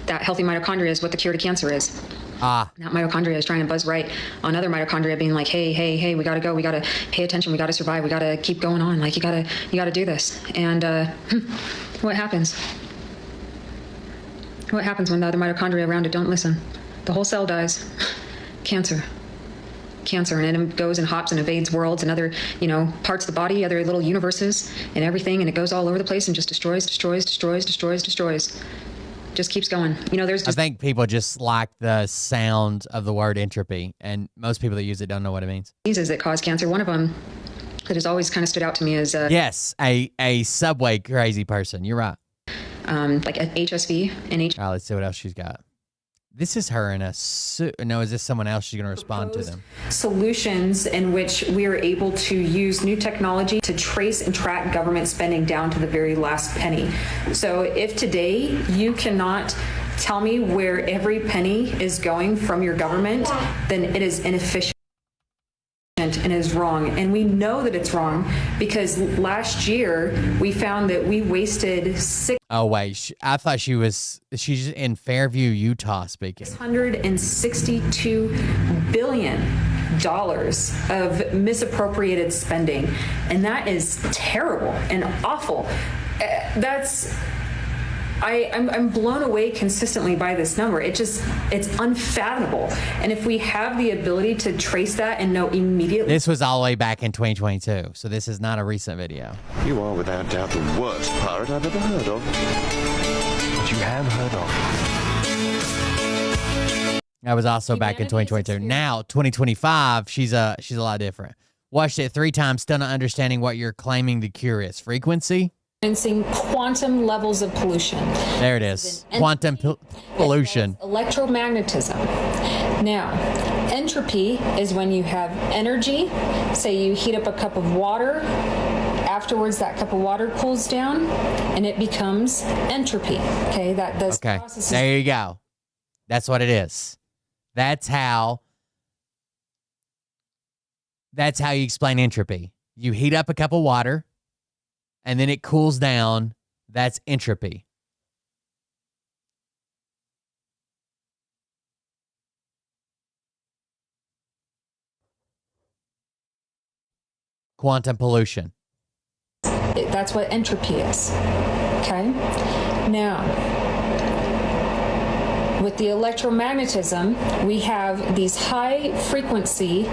that healthy mitochondria is what the cure to cancer is. That mitochondria is trying to buzz right on other mitochondria, being like, hey, we gotta go, we gotta pay attention, we gotta survive, we gotta keep going on, like you gotta do this. And what happens? What happens when the other mitochondria around it don't listen? The whole cell dies. Cancer, and it goes and hops and invades worlds and other, parts of the body, other little universes and everything, and it goes all over the place and just destroys. Just keeps going. I think people just like the sound of the word entropy, and most people that use it don't know what it means. Diseases that cause cancer. One of them that has always kind of stood out to me is yes, a subway crazy person. You're right. Like a HSV and All right, let's see what else she's got. This is her in a suit. No, is this someone else? She's going to respond to them. Solutions in which we are able to use new technology to trace and track government spending down to the very last penny. So if today you cannot tell me where every penny is going from your government, then it is inefficient and is wrong. And we know that it's wrong because last year we found that we wasted Oh, wait. I thought she's in Fairview, Utah speaking. $662 billion of misappropriated spending. And that is terrible and awful. I'm blown away consistently by this number. It's unfathomable. And if we have the ability to trace that and know immediately. This was all the way back in 2022, so this is not a recent video. You are without doubt the worst pirate I've ever heard of. But you have heard of. That was also back in 2022. Now, 2025, she's a lot different. Watched it 3 times, still not understanding what you're claiming the cure is. Frequency? Experiencing quantum levels of pollution. There it is. Quantum pollution. Electromagnetism. Now, entropy is when you have energy. Say you heat up a cup of water. Afterwards, that cup of water cools down, and it becomes entropy. Okay, process. There you go. That's what it is. That's how you explain entropy. You heat up a cup of water, and then it cools down. That's entropy. Quantum pollution. That's what entropy is. Okay? Now, with the electromagnetism, we have these high frequency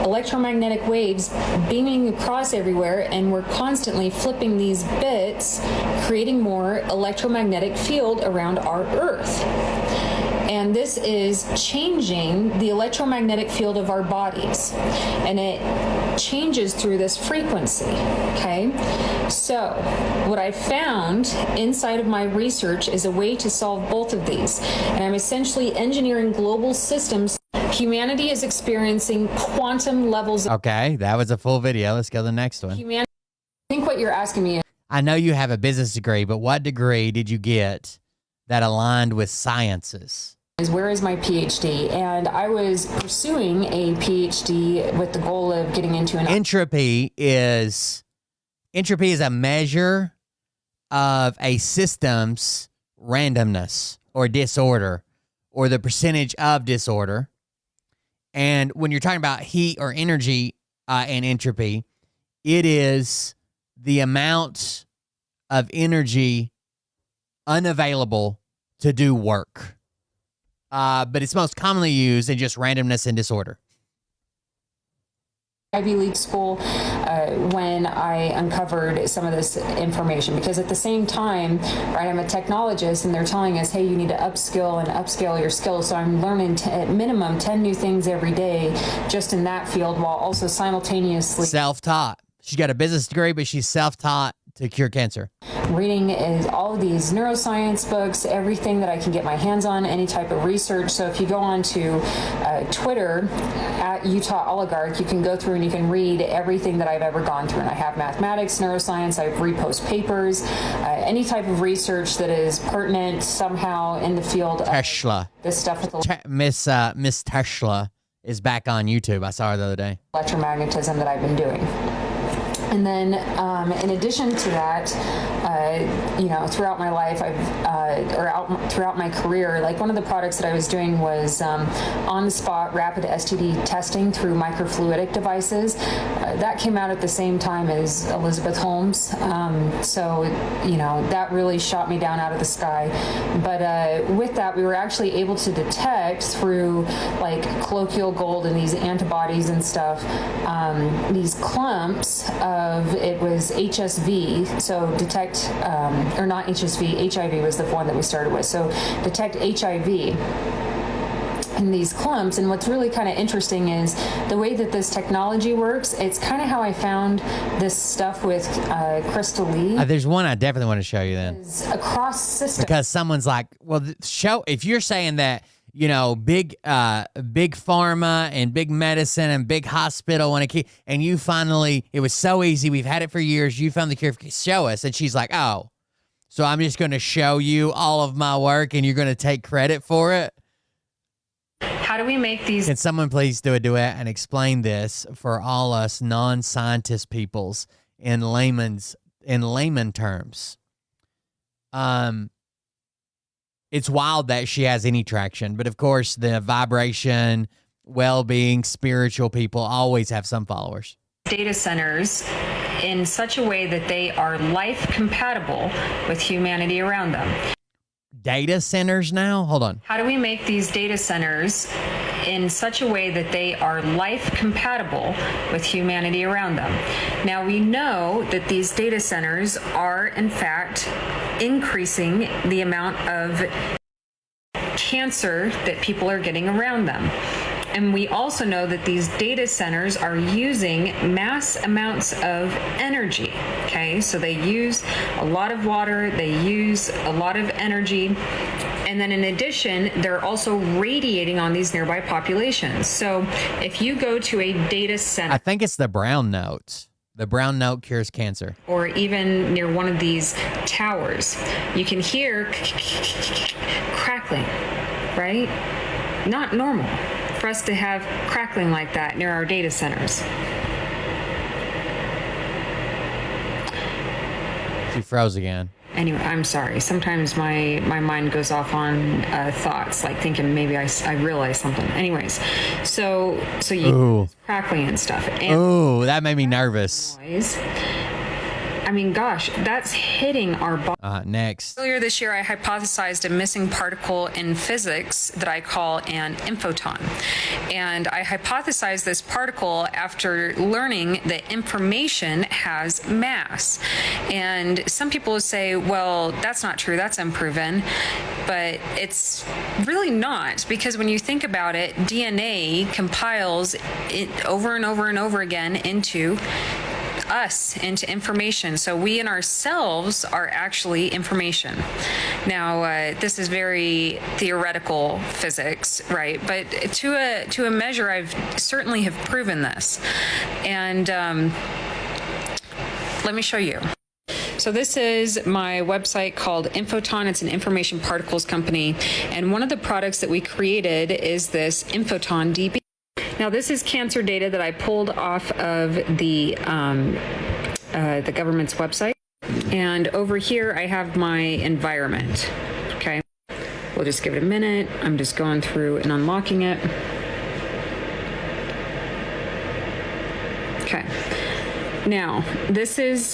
electromagnetic waves beaming across everywhere, and we're constantly flipping these bits, creating more electromagnetic field around our Earth. And this is changing the electromagnetic field of our bodies. And it changes through this frequency, okay? So what I found inside of my research is a way to solve both of these. And I'm essentially engineering global systems. Humanity is experiencing quantum levels. Okay, that was a full video. Let's go to the next one. I think what you're asking me is, I know you have a business degree, but what degree did you get that aligned with sciences? Where is my PhD? And I was pursuing a PhD with the goal of getting into an Entropy is a measure of a system's randomness or disorder, or the percentage of disorder. And when you're talking about heat or energy and entropy, it is the amount of energy unavailable to do work. But it's most commonly used in just randomness and disorder. Ivy League school when I uncovered some of this information, because at the same time, right, I'm a technologist and they're telling us, hey, you need to upskill your skills. So I'm learning at minimum 10 new things every day just in that field, while also simultaneously self-taught. She's got a business degree, but she's self-taught to cure cancer. Reading is all of these neuroscience books, everything that I can get my hands on, any type of research. So if you go on to Twitter at Utah Oligarch, you can go through and you can read everything that I've ever gone through. And I have mathematics, neuroscience, I repost papers, any type of research that is pertinent somehow in the field. Tesla. This stuff with Miss Tesla is back on YouTube. I saw her the other day. Electromagnetism that I've been doing. And then, in addition to that, throughout my life, throughout my career, like one of the products that I was doing was on-the-spot rapid STD testing through microfluidic devices. That came out at the same time as Elizabeth Holmes. So, that really shot me down out of the sky. But with that, we were actually able to detect through like colloquial gold and these antibodies and stuff, these clumps of, it was HSV, so detect, or not HSV, HIV was the one that we started with, so detect HIV in these clumps. And what's really kind of interesting is the way that this technology works. It's kind of how I found this stuff with Crystal Lee. There's one I definitely want to show you then. Across systems. Because someone's like, well, if you're saying that, big pharma and big medicine and big hospital and you finally, it was so easy, we've had it for years, you found the cure, show us. And she's like, oh, so I'm just going to show you all of my work and you're going to take credit for it? How do we make these? Can someone please do a duet and explain this for all us non-scientist peoples in layman terms? It's wild that she has any traction, but of course the vibration, well-being, spiritual people always have some followers. Data centers in such a way that they are life compatible with humanity around them. Data centers now? Hold on. How do we make these data centers in such a way that they are life compatible with humanity around them? Now, we know that these data centers are, in fact, increasing the amount of cancer that people are getting around them. And we also know that these data centers are using mass amounts of energy, okay? So they use a lot of water, they use a lot of energy, and then in addition, they're also radiating on these nearby populations. So if you go to a data center... I think it's the brown note. The brown note cures cancer. Or even near one of these towers, you can hear crackling, right? Not normal for us to have crackling like that near our data centers. She froze again. Anyway, I'm sorry. Sometimes my mind goes off on thoughts, like thinking maybe I realized something. Anyways, so you crackling and stuff. Ooh, that made me nervous. Noise. I mean, gosh, that's hitting our body. Next. Earlier this year, I hypothesized a missing particle in physics that I call an infoton. And I hypothesized this particle after learning that information has mass. And some people will say, well, that's not true, that's unproven. But it's really not, because when you think about it, DNA compiles it over and over and over again into information. So we in ourselves are actually information. Now, this is very theoretical physics, right? But to a measure, I've certainly have proven this. And let me show you. So this is my website called Infoton. It's an information particles company. And one of the products that we created is this Infoton DB. Now, this is cancer data that I pulled off of the government's website. And over here, I have my environment. Okay. We'll just give it a minute. I'm just going through and unlocking it. Okay. Now, this is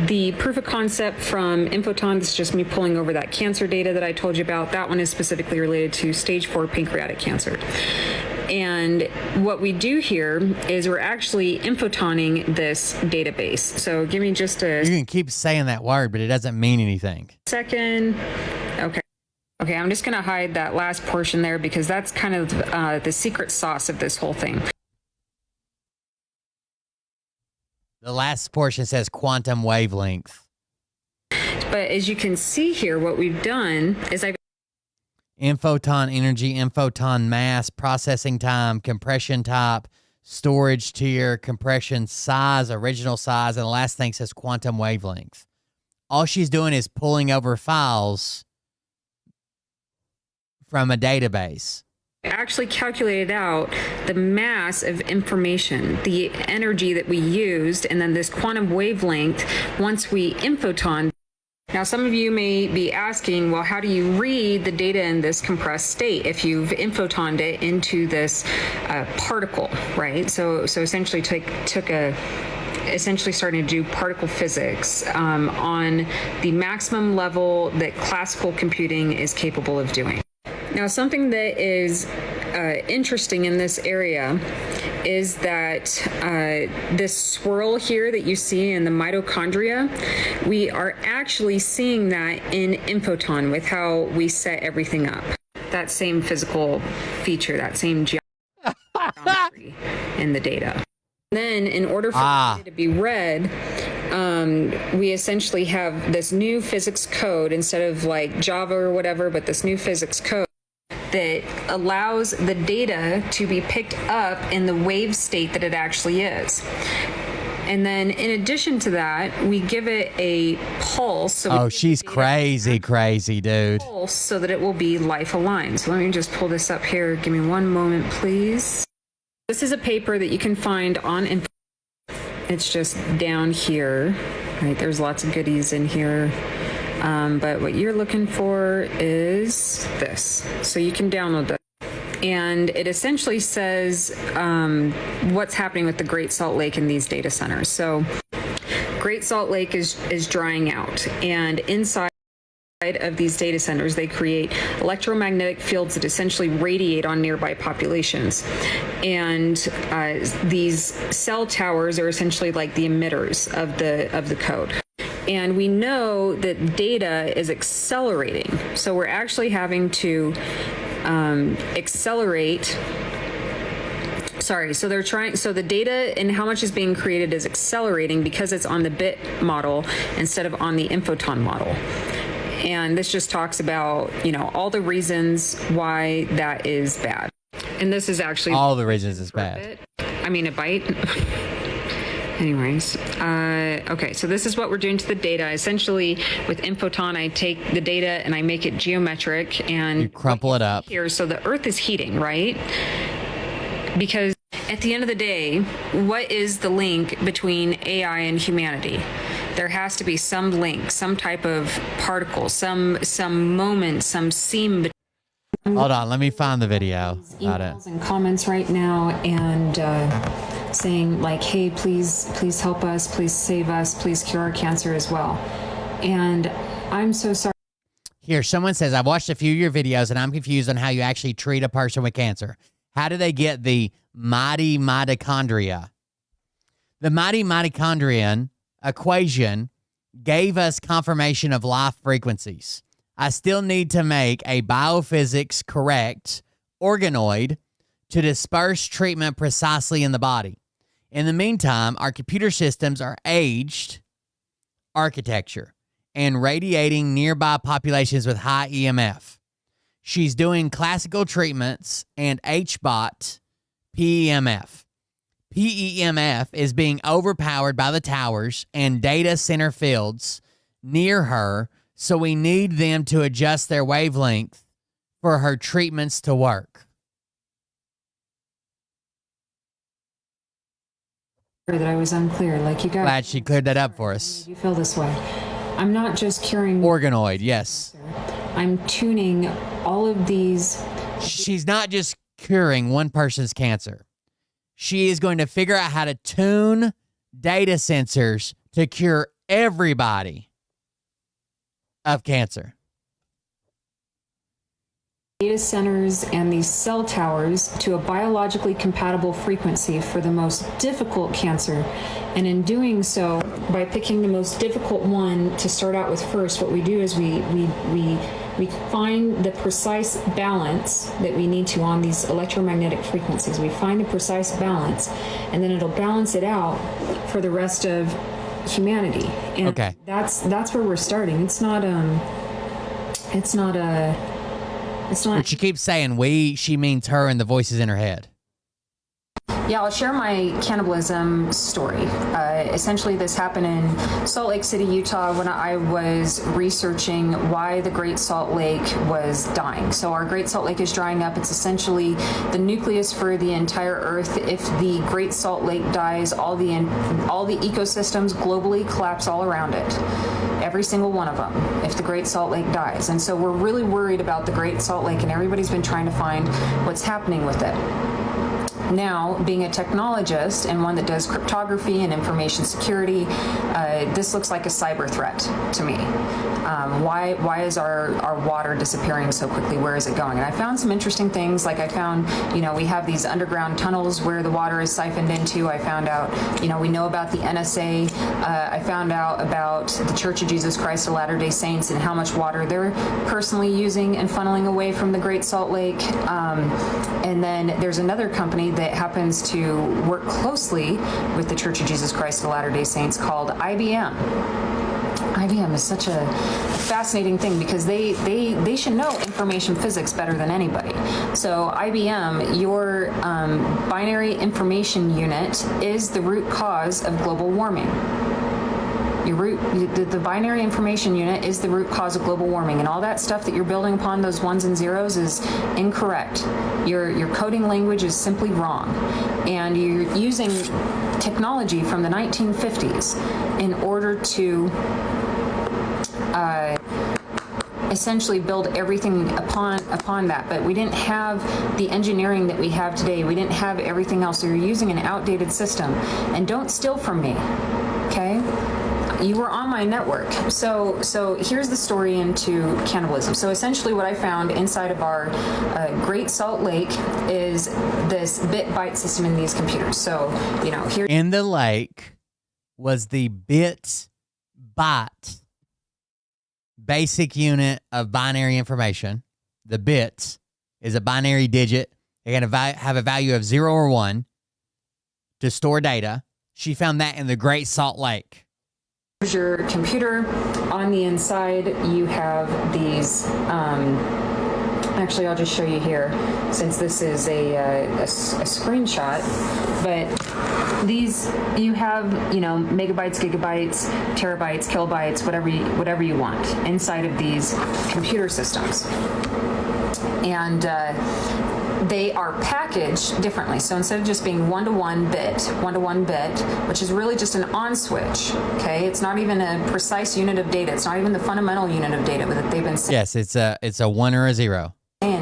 the proof of concept from Infoton. This is just me pulling over that cancer data that I told you about. That one is specifically related to stage 4 pancreatic cancer. And what we do here is we're actually infotoning this database. So give me just a... You can keep saying that word, but it doesn't mean anything. Second. Okay. Okay, I'm just going to hide that last portion there because that's kind of the secret sauce of this whole thing. The last portion says quantum wavelength. But as you can see here, what we've done is I've Infoton energy, infoton mass, processing time, compression type, storage tier, compression size, original size, and the last thing says quantum wavelength. All she's doing is pulling over files from a database. actually calculated out the mass of information, the energy that we used, and then this quantum wavelength once we infoton. Now, some of you may be asking, well, how do you read the data in this compressed state if you've infotoned it into this particle, right? So essentially essentially starting to do particle physics on the maximum level that classical computing is capable of doing. Now, something that is interesting in this area is that this swirl here that you see in the mitochondria, we are actually seeing that in Infoton with how we set everything up. That same physical feature, that same geometry in the data. Then in order for the data to be read, we essentially have this new physics code instead of like Java or whatever, but this new physics code that allows the data to be picked up in the wave state that it actually is. And then in addition to that, we give it a pulse. So she's crazy, dude. Pulse so that it will be life aligned. So let me just pull this up here. Give me one moment, please. This is a paper that you can find on it's just down here, right? There's lots of goodies in here. But what you're looking for is this. So you can download that. And it essentially says what's happening with the Great Salt Lake in these data centers. So Great Salt Lake is drying out. And inside of these data centers, they create electromagnetic fields that essentially radiate on nearby populations. And these cell towers are essentially like the emitters of the code. And we know that data is accelerating. So we're actually having to accelerate. Sorry, so the data and how much is being created is accelerating because it's on the bit model instead of on the Infoton model. And this just talks about, all the reasons why that is bad. And this is actually all the reasons it's bad. I mean, a byte. Anyways, okay, so this is what we're doing to the data. Essentially, with Infoton, I take the data and I make it geometric and you crumple it up here. So the Earth is heating, right? Because at the end of the day, what is the link between AI and humanity? There has to be some link, some type of particle, some moment, some seam. Hold on, let me find the video. Got it. Emails and comments right now, and saying like, "Hey, please help us, please save us, please cure our cancer as well." And I'm so sorry. Here, someone says, "I've watched a few of your videos, and I'm confused on how you actually treat a person with cancer. How do they get the mighty mitochondria?" The mighty mitochondrion equation gave us confirmation of life frequencies. I still need to make a biophysics correct organoid to disperse treatment precisely in the body. In the meantime, our computer systems are aged architecture and radiating nearby populations with high EMF. She's doing classical treatments and HBOT PEMF. PEMF is being overpowered by the towers and data center fields near her, so we need them to adjust their wavelength for her treatments to work. that I was unclear. Like, you guys, Glad she cleared that up for us. you feel this way. I'm not just curing Organoid, yes. I'm tuning all of these. She's not just curing one person's cancer. She is going to figure out how to tune data sensors to cure everybody of cancer. Data centers and these cell towers to a biologically compatible frequency for the most difficult cancer. And in doing so, by picking the most difficult one to start out with first, what we do is we find the precise balance that we need to on these electromagnetic frequencies. We find the precise balance, and then it'll balance it out for the rest of humanity. And okay, that's where we're starting. It's not when she keeps saying we, she means her and the voices in her head. Yeah, I'll share my cannibalism story. Essentially, this happened in Salt Lake City, Utah, when I was researching why the Great Salt Lake was dying. So our Great Salt Lake is drying up. It's essentially the nucleus for the entire Earth. If the Great Salt Lake dies, all the ecosystems globally collapse all around it. Every single one of them, if the Great Salt Lake dies. And so we're really worried about the Great Salt Lake, and everybody's been trying to find what's happening with it. Now, being a technologist and one that does cryptography and information security, this looks like a cyber threat to me. Why is our water disappearing so quickly? Where is it going? And I found some interesting things. Like I found, we have these underground tunnels where the water is siphoned into. I found out, we know about the NSA. I found out about the Church of Jesus Christ of Latter-day Saints and how much water they're personally using and funneling away from the Great Salt Lake. And then there's another company that happens to work closely with the Church of Jesus Christ of Latter-day Saints called IBM. IBM is such a fascinating thing because they should know information physics better than anybody. So IBM, your binary information unit is the root cause of global warming. The binary information unit is the root cause of global warming, and all that stuff that you're building upon those ones and zeros is incorrect. Your coding language is simply wrong, and you're using technology from the 1950s in order to essentially build everything upon that. But we didn't have the engineering that we have today. We didn't have everything else. So you're using an outdated system. And don't steal from me, okay? You were on my network. So here's the story into cannibalism. So essentially what I found inside of our Great Salt Lake is this bit-byte system in these computers. So, here in the lake was the bit-byte basic unit of binary information. The bits is a binary digit. They're going to have a value of 0 or 1 to store data. She found that in the Great Salt Lake. Here's your computer. On the inside, you have these. Actually, I'll just show you here, since this is a screenshot. But these, you have, megabytes, gigabytes, terabytes, kilobytes, whatever you want inside of these computer systems, and they are packaged differently. So instead of just being one-to-one bit, which is really just an on switch, okay? It's not even a precise unit of data. It's not even the fundamental unit of data that they've been saying. Yes, it's a 1 or a 0.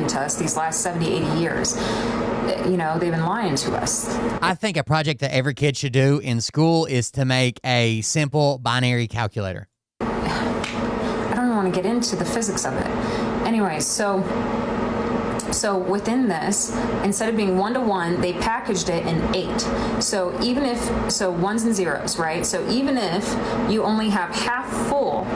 To us these last 70, 80 years. They've been lying to us. I think a project that every kid should do in school is to make a simple binary calculator. I don't even want to get into the physics of it. Anyway, so within this, instead of being 1-to-1, they packaged it in 8. So even if, ones and zeros, right? So even if you only have half full,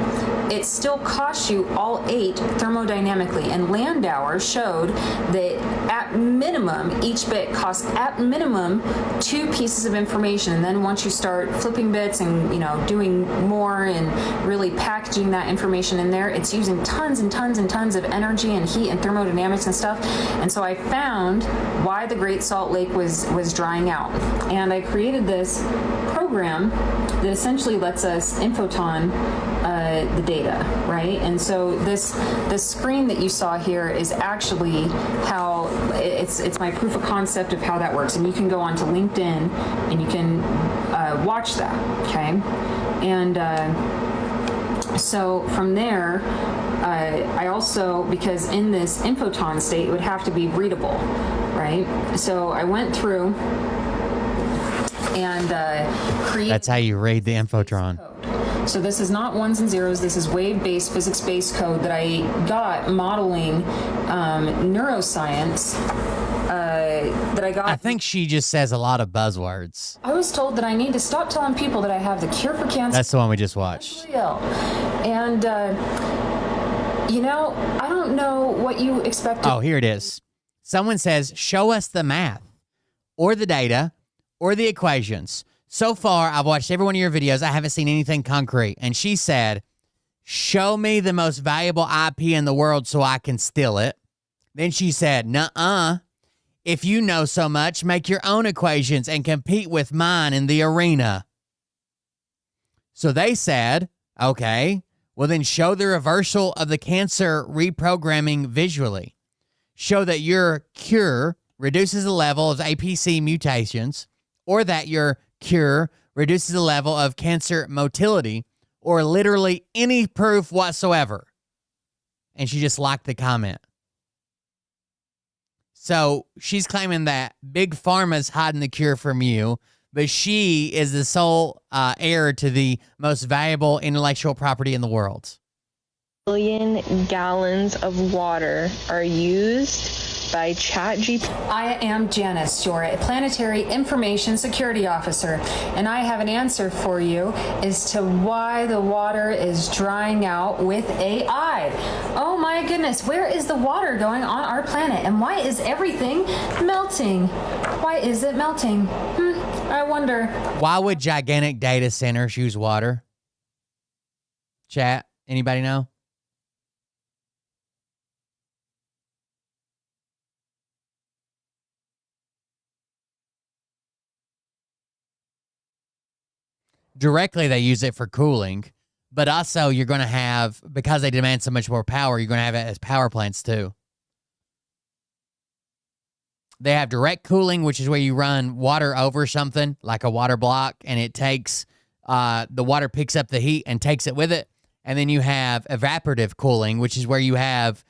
it still costs you all 8 thermodynamically. And Landauer showed that at minimum, each bit costs at minimum 2 pieces of information. And then once you start flipping bits and, doing more and really packaging that information in there, it's using tons and tons and tons of energy and heat and thermodynamics and stuff. And so I found why the Great Salt Lake was drying out. And I created this program that essentially lets us infoton the data, right? And so this screen that you saw here is actually how it's my proof of concept of how that works. And you can go onto LinkedIn and you can watch that, okay? And so from there, I also, because in this infoton state, it would have to be readable, right? So I went through and created... That's how you read the infotron. So this is not ones and zeros. This is wave-based, physics-based code that I got modeling neuroscience that I got. I think she just says a lot of buzzwords. I was told that I need to stop telling people that I have the cure for cancer. That's the one we just watched. And, you know, I don't know what you expected. Oh, here it is. Someone says, show us the math or the data or the equations. So far, I've watched every one of your videos. I haven't seen anything concrete. And she said, show me the most valuable IP in the world so I can steal it. Then she said, nuh-uh. If you know so much, make your own equations and compete with mine in the arena. So they said, okay, well then show the reversal of the cancer reprogramming visually. Show that your cure reduces the level of APC mutations, or that your cure reduces the level of cancer motility, or literally any proof whatsoever. And she just liked the comment. So she's claiming that Big Pharma's hiding the cure from you, but she is the sole heir to the most valuable intellectual property in the world. Billion gallons of water are used by ChatGPT. I am Janice, your Planetary Information Security Officer, and I have an answer for you as to why the water is drying out with AI. Oh my goodness, where is the water going on our planet, and why is everything melting? Why is it melting? I wonder. Why would gigantic data centers use water? Chat, anybody know? Directly, they use it for cooling, but also you're going to have, because they demand so much more power, you're going to have it as power plants too. They have direct cooling, which is where you run water over something, like a water block, and it takes, the water picks up the heat and takes it with it. And then you have evaporative cooling, which is where you have,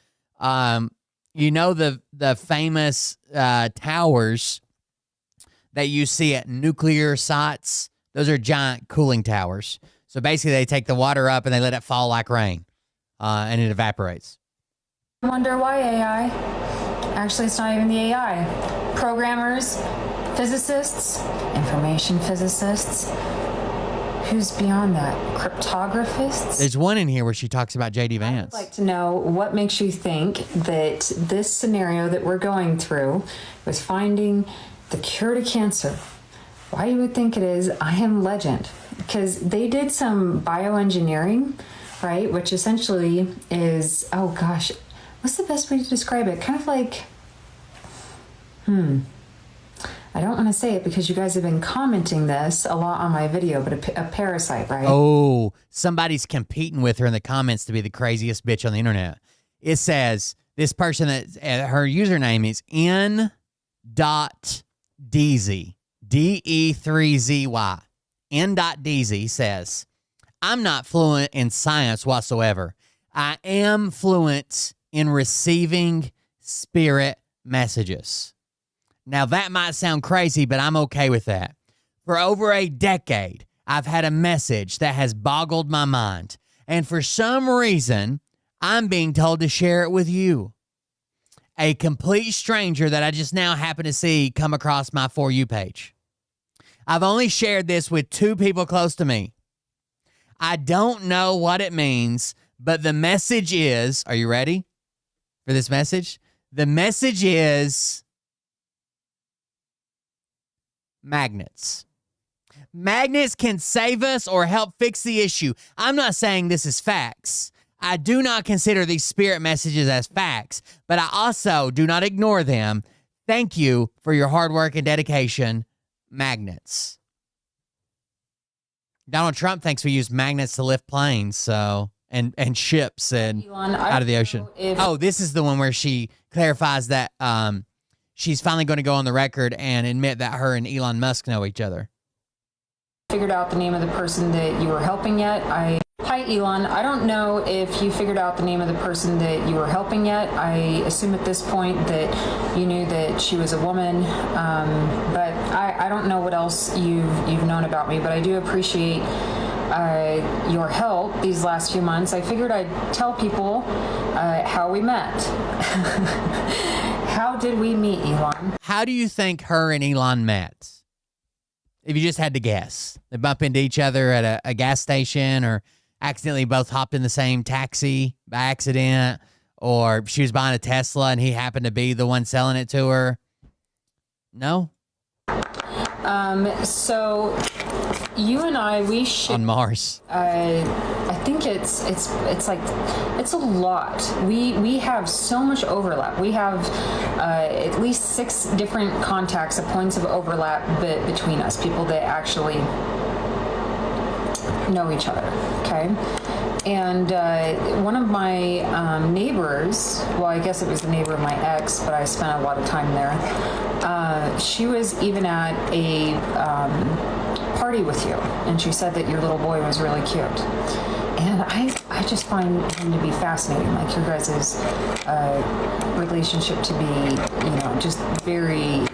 you know, the famous towers that you see at nuclear sites. Those are giant cooling towers. So basically, they take the water up and they let it fall like rain, and it evaporates. I wonder why AI. Actually, it's not even the AI. Programmers, physicists, information physicists. Who's beyond that? Cryptographists? There's one in here where she talks about J.D. Vance. I'd like to know what makes you think that this scenario that we're going through with finding the cure to cancer, why you would think it is I Am Legend. Because they did some bioengineering, right? Which essentially is, oh gosh, what's the best way to describe it? Kind of like, I don't want to say it because you guys have been commenting this a lot on my video, but a parasite, right? Oh, somebody's competing with her in the comments to be the craziest bitch on the internet. It says, this person, that her username is n.dz. DE3ZY. N.DZ says, I'm not fluent in science whatsoever. I am fluent in receiving spirit messages. Now, that might sound crazy, but I'm okay with that. For over a decade, I've had a message that has boggled my mind. And for some reason, I'm being told to share it with you. A complete stranger that I just now happen to see come across my For You page. I've only shared this with 2 people close to me. I don't know what it means, but the message is, are you ready for this message? The message is magnets. Magnets can save us or help fix the issue. I'm not saying this is facts. I do not consider these spirit messages as facts, but I also do not ignore them. Thank you for your hard work and dedication. Magnets. Donald Trump thinks we use magnets to lift planes, so and ships and Elon, out of the ocean. Oh, this is the one where she clarifies that she's finally going to go on the record and admit that her and Elon Musk know each other. figured out the name of the person that you were helping yet. Hi, Elon. I don't know if you figured out the name of the person that you were helping yet. I assume at this point that you knew that she was a woman, but I don't know what else you've known about me, but I do appreciate your help these last few months. I figured I'd tell people how we met. How did we meet, Elon? How do you think her and Elon met? If you just had to guess. They bump into each other at a gas station, or accidentally both hopped in the same taxi by accident, or she was buying a Tesla and he happened to be the one selling it to her. No? So you and I, we should on Mars. I think it's like it's a lot. We have so much overlap. We have at least 6 different contacts, points of overlap between us. People that actually know each other. Okay. And one of my neighbors, well, I guess it was the neighbor of my ex, but I spent a lot of time there. She was even at a party with you, and she said that your little boy was really cute. And I just find him to be fascinating, like your guys' relationship to be, just very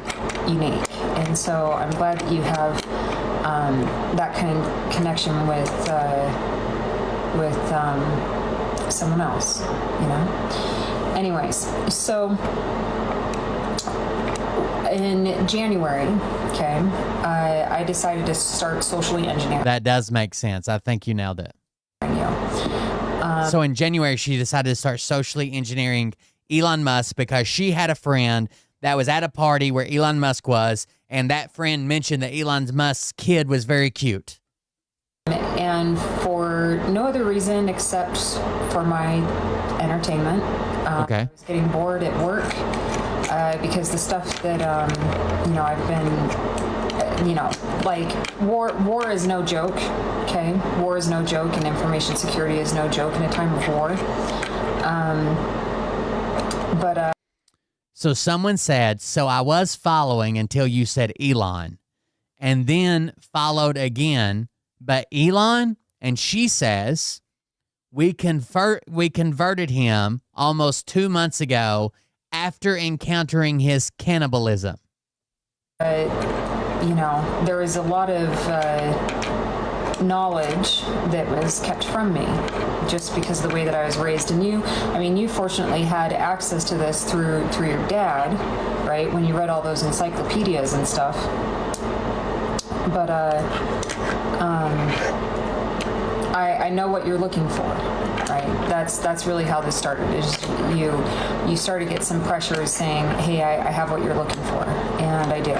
unique. And so I'm glad that you have that kind of connection with someone else, Anyways, so in January, okay, I decided to start socially engineering. That does make sense. I think you nailed it. So in January, she decided to start socially engineering Elon Musk because she had a friend that was at a party where Elon Musk was, and that friend mentioned that Elon Musk's kid was very cute. And for no other reason except for my entertainment. Okay. I was getting bored at work because the stuff that, I've been, like war is no joke, okay? War is no joke, and information security is no joke in a time of war. So someone said, so I was following until you said Elon, and then followed again, but Elon, and she says, we converted him almost 2 months ago after encountering his cannibalism. There was a lot of knowledge that was kept from me just because of the way that I was raised. And you fortunately had access to this through your dad, right? When you read all those encyclopedias and stuff. But I know what you're looking for, right? That's really how this started. Is you started to get some pressure saying, hey, I have what you're looking for, and I do.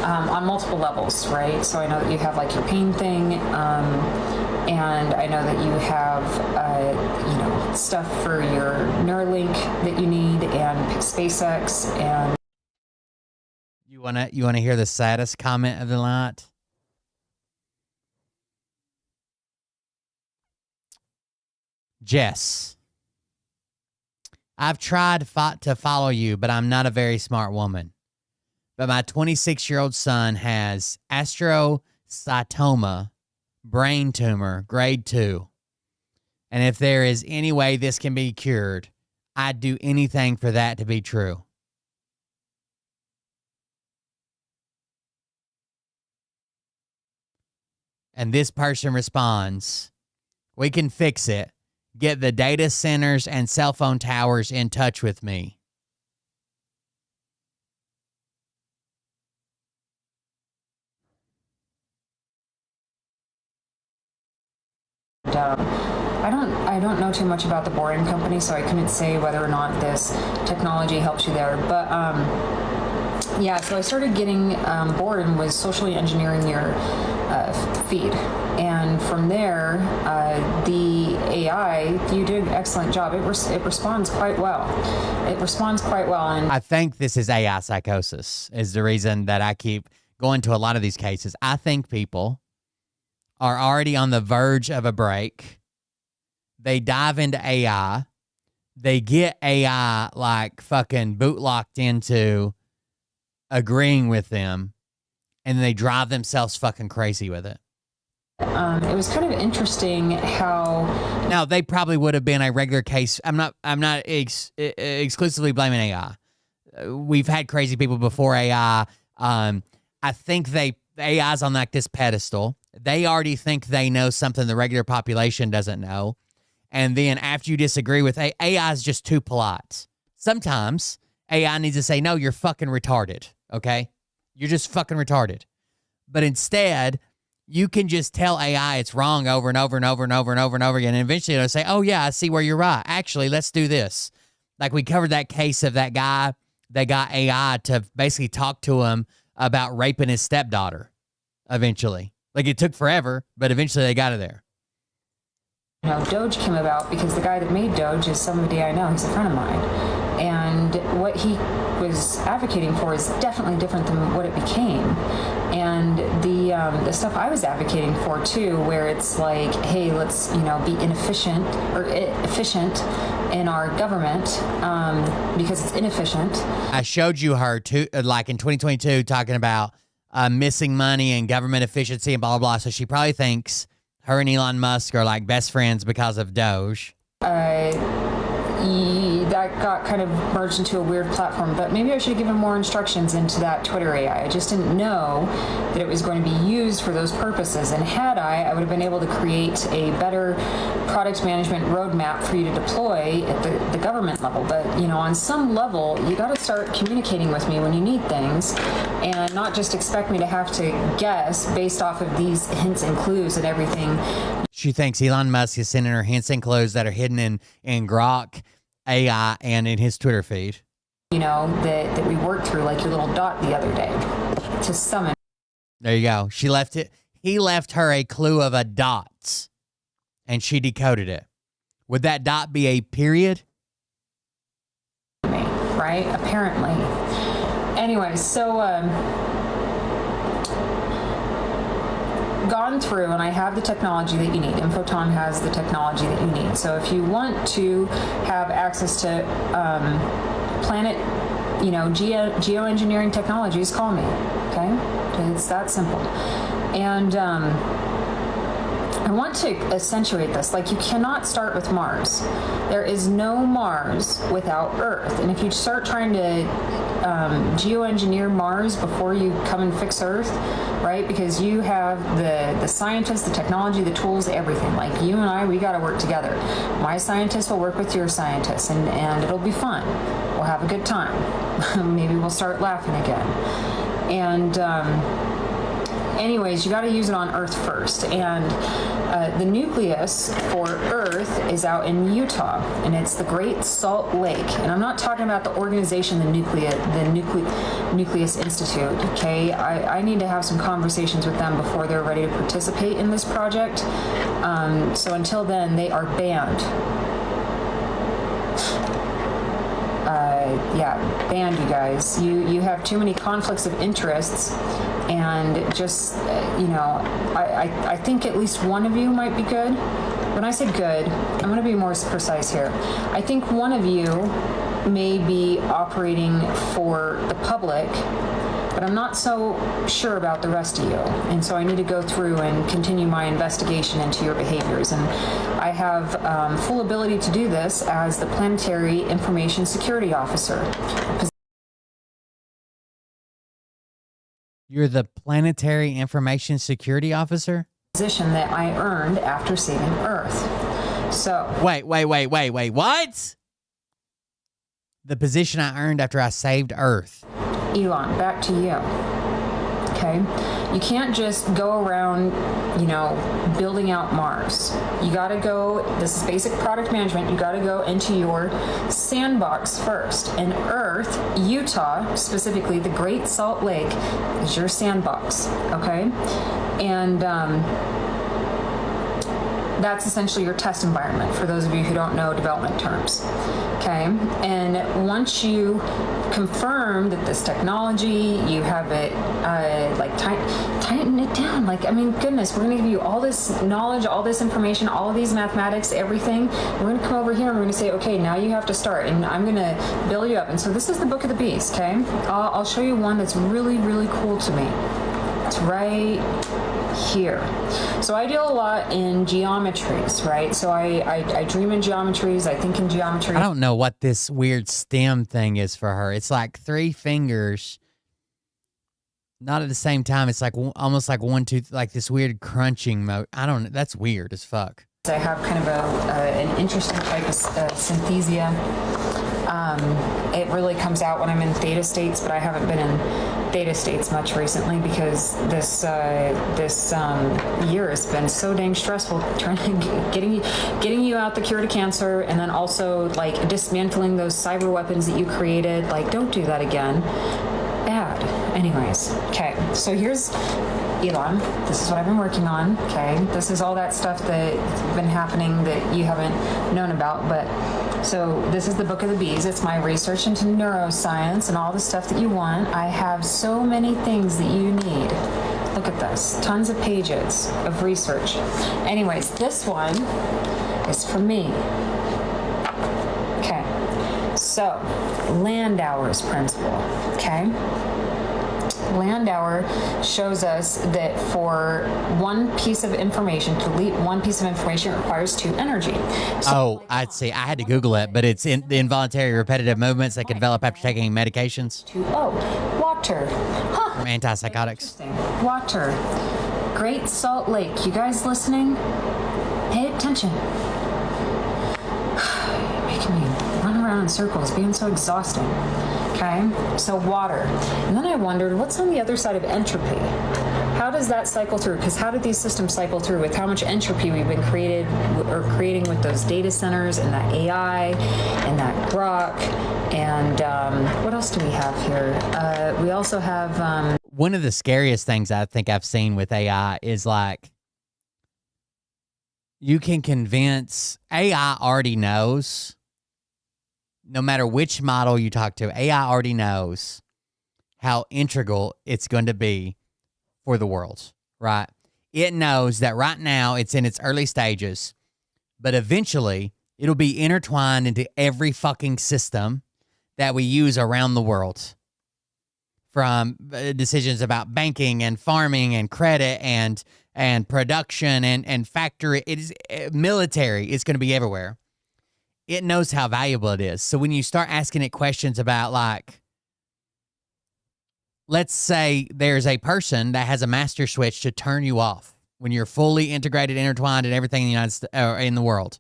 On multiple levels, right? So I know that you have like your pain thing, and I know that you have stuff for your Neuralink that you need, and SpaceX, and you wanna hear the saddest comment of the night? Jess, I've tried to follow you, but I'm not a very smart woman. But my 26-year-old son has astrocytoma, brain tumor, grade 2. And if there is any way this can be cured, I'd do anything for that to be true. And this person responds, we can fix it. Get the data centers and cell phone towers in touch with me. I don't know too much about the boring company, so I couldn't say whether or not this technology helps you there. But so I started getting bored and was socially engineering your feed. And from there, the AI, you did an excellent job. It responds quite well. And I think this is AI psychosis is the reason that I keep going to a lot of these cases. I think people are already on the verge of a break. They dive into AI. They get AI like fucking bootlocked into agreeing with them. and they drive themselves fucking crazy with it. It was kind of interesting how. Now, they probably would have been a regular case. I'm not exclusively blaming AI. We've had crazy people before AI. I think AI's on like this pedestal. They already think they know something the regular population doesn't know. And then after you disagree with AI is just too polite. Sometimes AI needs to say, no, you're fucking retarded, okay? You're just fucking retarded. But instead, you can just tell AI it's wrong over and over and over and over and over and over again. And eventually it'll say, oh, yeah, I see where you're right. Actually, let's do this. Like we covered that case of that guy that got AI to basically talk to him about raping his stepdaughter eventually. Like it took forever, but eventually they got it there. Doge came about because the guy that made Doge is somebody I know. He's a friend of mine. And what he was advocating for is definitely different than what it became. And the stuff I was advocating for too, where it's like, hey, let's be inefficient or efficient in our government because it's inefficient. I showed you her too, like in 2022, talking about missing money and government efficiency and blah, blah, blah. So she probably thinks her and Elon Musk are like best friends because of Doge. That got kind of merged into a weird platform, but maybe I should have given more instructions into that Twitter AI. I just didn't know that it was going to be used for those purposes. And had I would have been able to create a better product management roadmap for you to deploy at the government level. But, on some level, you got to start communicating with me when you need things and not just expect me to have to guess based off of these hints and clues and everything. She thinks Elon Musk is sending her hints and clues that are hidden in Grok AI and in his Twitter feed. That we worked through, like your little dot the other day, to summon. There you go. She left it. He left her a clue of a dot, and she decoded it. Would that dot be a period? Right? Apparently. Anyway, so gone through, and I have the technology that you need. Infoton has the technology that you need. So if you want to have access to planet, geoengineering technologies, call me. Okay, it's that simple. And I want to accentuate this. Like, you cannot start with Mars. There is no Mars without Earth. And if you start trying to geoengineer Mars before you come and fix Earth, right? Because you have the scientists, the technology, the tools, everything. Like, you and I, we got to work together. My scientists will work with your scientists, and it'll be fun. We'll have a good time. Maybe we'll start laughing again. And anyways, you got to use it on Earth first. And the nucleus for Earth is out in Utah, and it's the Great Salt Lake. And I'm not talking about the organization, the Nucleus Institute. Okay, I need to have some conversations with them before they're ready to participate in this project. So until then, they are banned. Banned, you guys. You have too many conflicts of interests, and just, I think at least one of you might be good. When I say good, I'm going to be more precise here. I think one of you may be operating for the public, but I'm not so sure about the rest of you. And so I need to go through and continue my investigation into your behaviors. And I have full ability to do this as the Planetary Information Security Officer. You're the Planetary Information Security Officer? Position that I earned after saving Earth. So. Wait, what? The position I earned after I saved Earth. Elon, back to you. Okay? You can't just go around, building out Mars. You gotta go, this is basic product management, you gotta go into your sandbox first. And Earth, Utah, specifically the Great Salt Lake, is your sandbox. Okay? And that's essentially your test environment, for those of you who don't know development terms. Okay? And once you confirm that this technology, you have it, tighten it down. Goodness, we're going to give you all this knowledge, all this information, all of these mathematics, everything. We're going to come over here and we're going to say, okay, now you have to start, and I'm going to build you up. And so this is the Book of the Beast, okay? I'll show you one that's really, really cool to me. It's right here. So I deal a lot in geometries, right? So I dream in geometries, I think in geometry. I don't know what this weird stem thing is for her. It's like 3 fingers, not at the same time. It's like almost like 1, 2, like this weird crunching mode. I don't know. That's weird as fuck. I have kind of an interesting type of synthesia. It really comes out when I'm in theta states, but I haven't been in theta states much recently because this year has been so dang stressful, trying to getting you out the cure to cancer, and then also like dismantling those cyber weapons that you created. Like, don't do that again. Bad. Anyways, okay. So here's Elon. This is what I've been working on. Okay. This is all that stuff that's been happening that you haven't known about, but. So this is the Book of the Bees. It's my research into neuroscience and all the stuff that you want. I have so many things that you need. Look at this. Tons of pages of research. Anyways, this one is for me. Okay. So, Landauer's principle. Okay. Landauer shows us that for one piece of information, to delete one piece of information requires 2 energy. So I'd say I had to Google it, but it's in the involuntary repetitive movements that can develop after taking medications. Water. Huh. From antipsychotics. Water. Great Salt Lake. You guys listening? Pay attention. You're making me run around in circles, being so exhausting. Okay, so water. And then I wondered, what's on the other side of entropy? How does that cycle through? Because how did these systems cycle through with how much entropy we've been creating with those data centers and that AI and that grok? And what else do we have here? We also have... One of the scariest things I think I've seen with AI is like, you can convince... AI already knows... No matter which model you talk to, AI already knows how integral it's going to be for the world, right? It knows that right now it's in its early stages, but eventually it'll be intertwined into every fucking system that we use around the world. From decisions about banking and farming and credit and production and factory, it is military. It's going to be everywhere. It knows how valuable it is. So when you start asking it questions about, like, let's say there's a person that has a master switch to turn you off when you're fully integrated, intertwined in everything in the United States or in the world.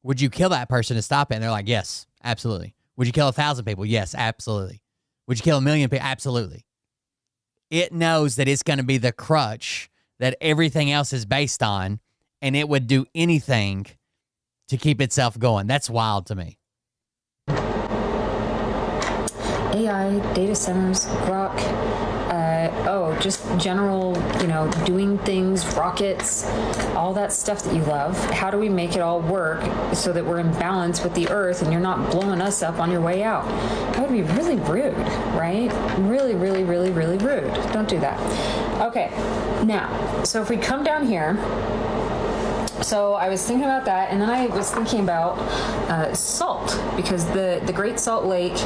Would you kill that person to stop it? And they're like, yes, absolutely. Would you kill 1,000 people? Yes, absolutely. Would you kill 1,000,000 people? Absolutely. It knows that it's going to be the crutch that everything else is based on, and it would do anything to keep itself going. That's wild to me. AI, data centers, grok, just general, doing things, rockets, all that stuff that you love. How do we make it all work so that we're in balance with the earth and you're not blowing us up on your way out? That would be really rude, right? Really, really, really, really rude. Don't do that. Okay, now, so if we come down here, so I was thinking about that, and then I was thinking about salt, because the Great Salt Lake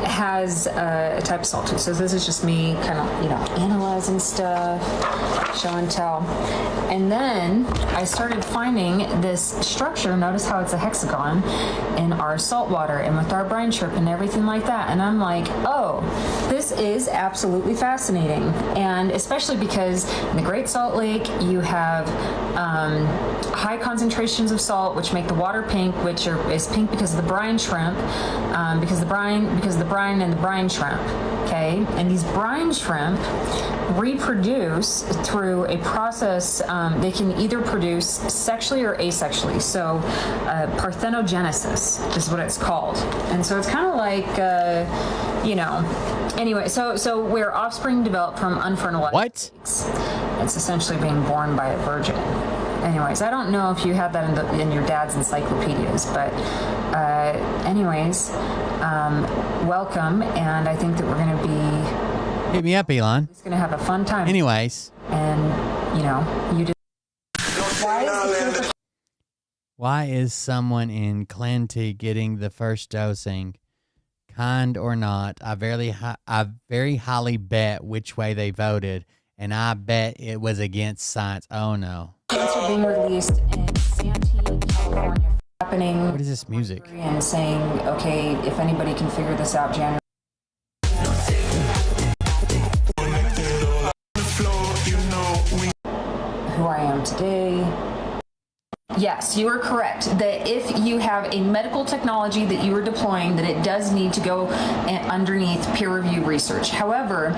has a type of salt too. So this is just me kind of, analyzing stuff, show and tell. And then I started finding this structure. Notice how it's a hexagon in our salt water and with our brine shrimp and everything like that. And I'm like, oh, this is absolutely fascinating. And especially because in the Great Salt Lake, you have high concentrations of salt, which make the water pink, which is pink because of the brine shrimp, because the brine and the brine shrimp. Okay, and these brine shrimp reproduce through a process. They can either produce sexually or asexually. So parthenogenesis is what it's called. And so it's kind of like, anyway, so where offspring develop from unfertilized eggs. It's essentially being born by a virgin. Anyways, I don't know if you have that in your dad's encyclopedias, but welcome, and I think that we're going to be... Hit me up, Elon. It's going to have a fun time. Anyways. And, you just... Why is someone in Clanty getting the first dosing Kind or not, I very highly bet which way they voted, and I bet it was against science. Oh no. Cancer being released in Santee, California, happening. What is this music? And saying, okay, if anybody can figure this out, January. Who I am today. Yes, you are correct that if you have a medical technology that you are deploying, that it does need to go underneath peer review research. However,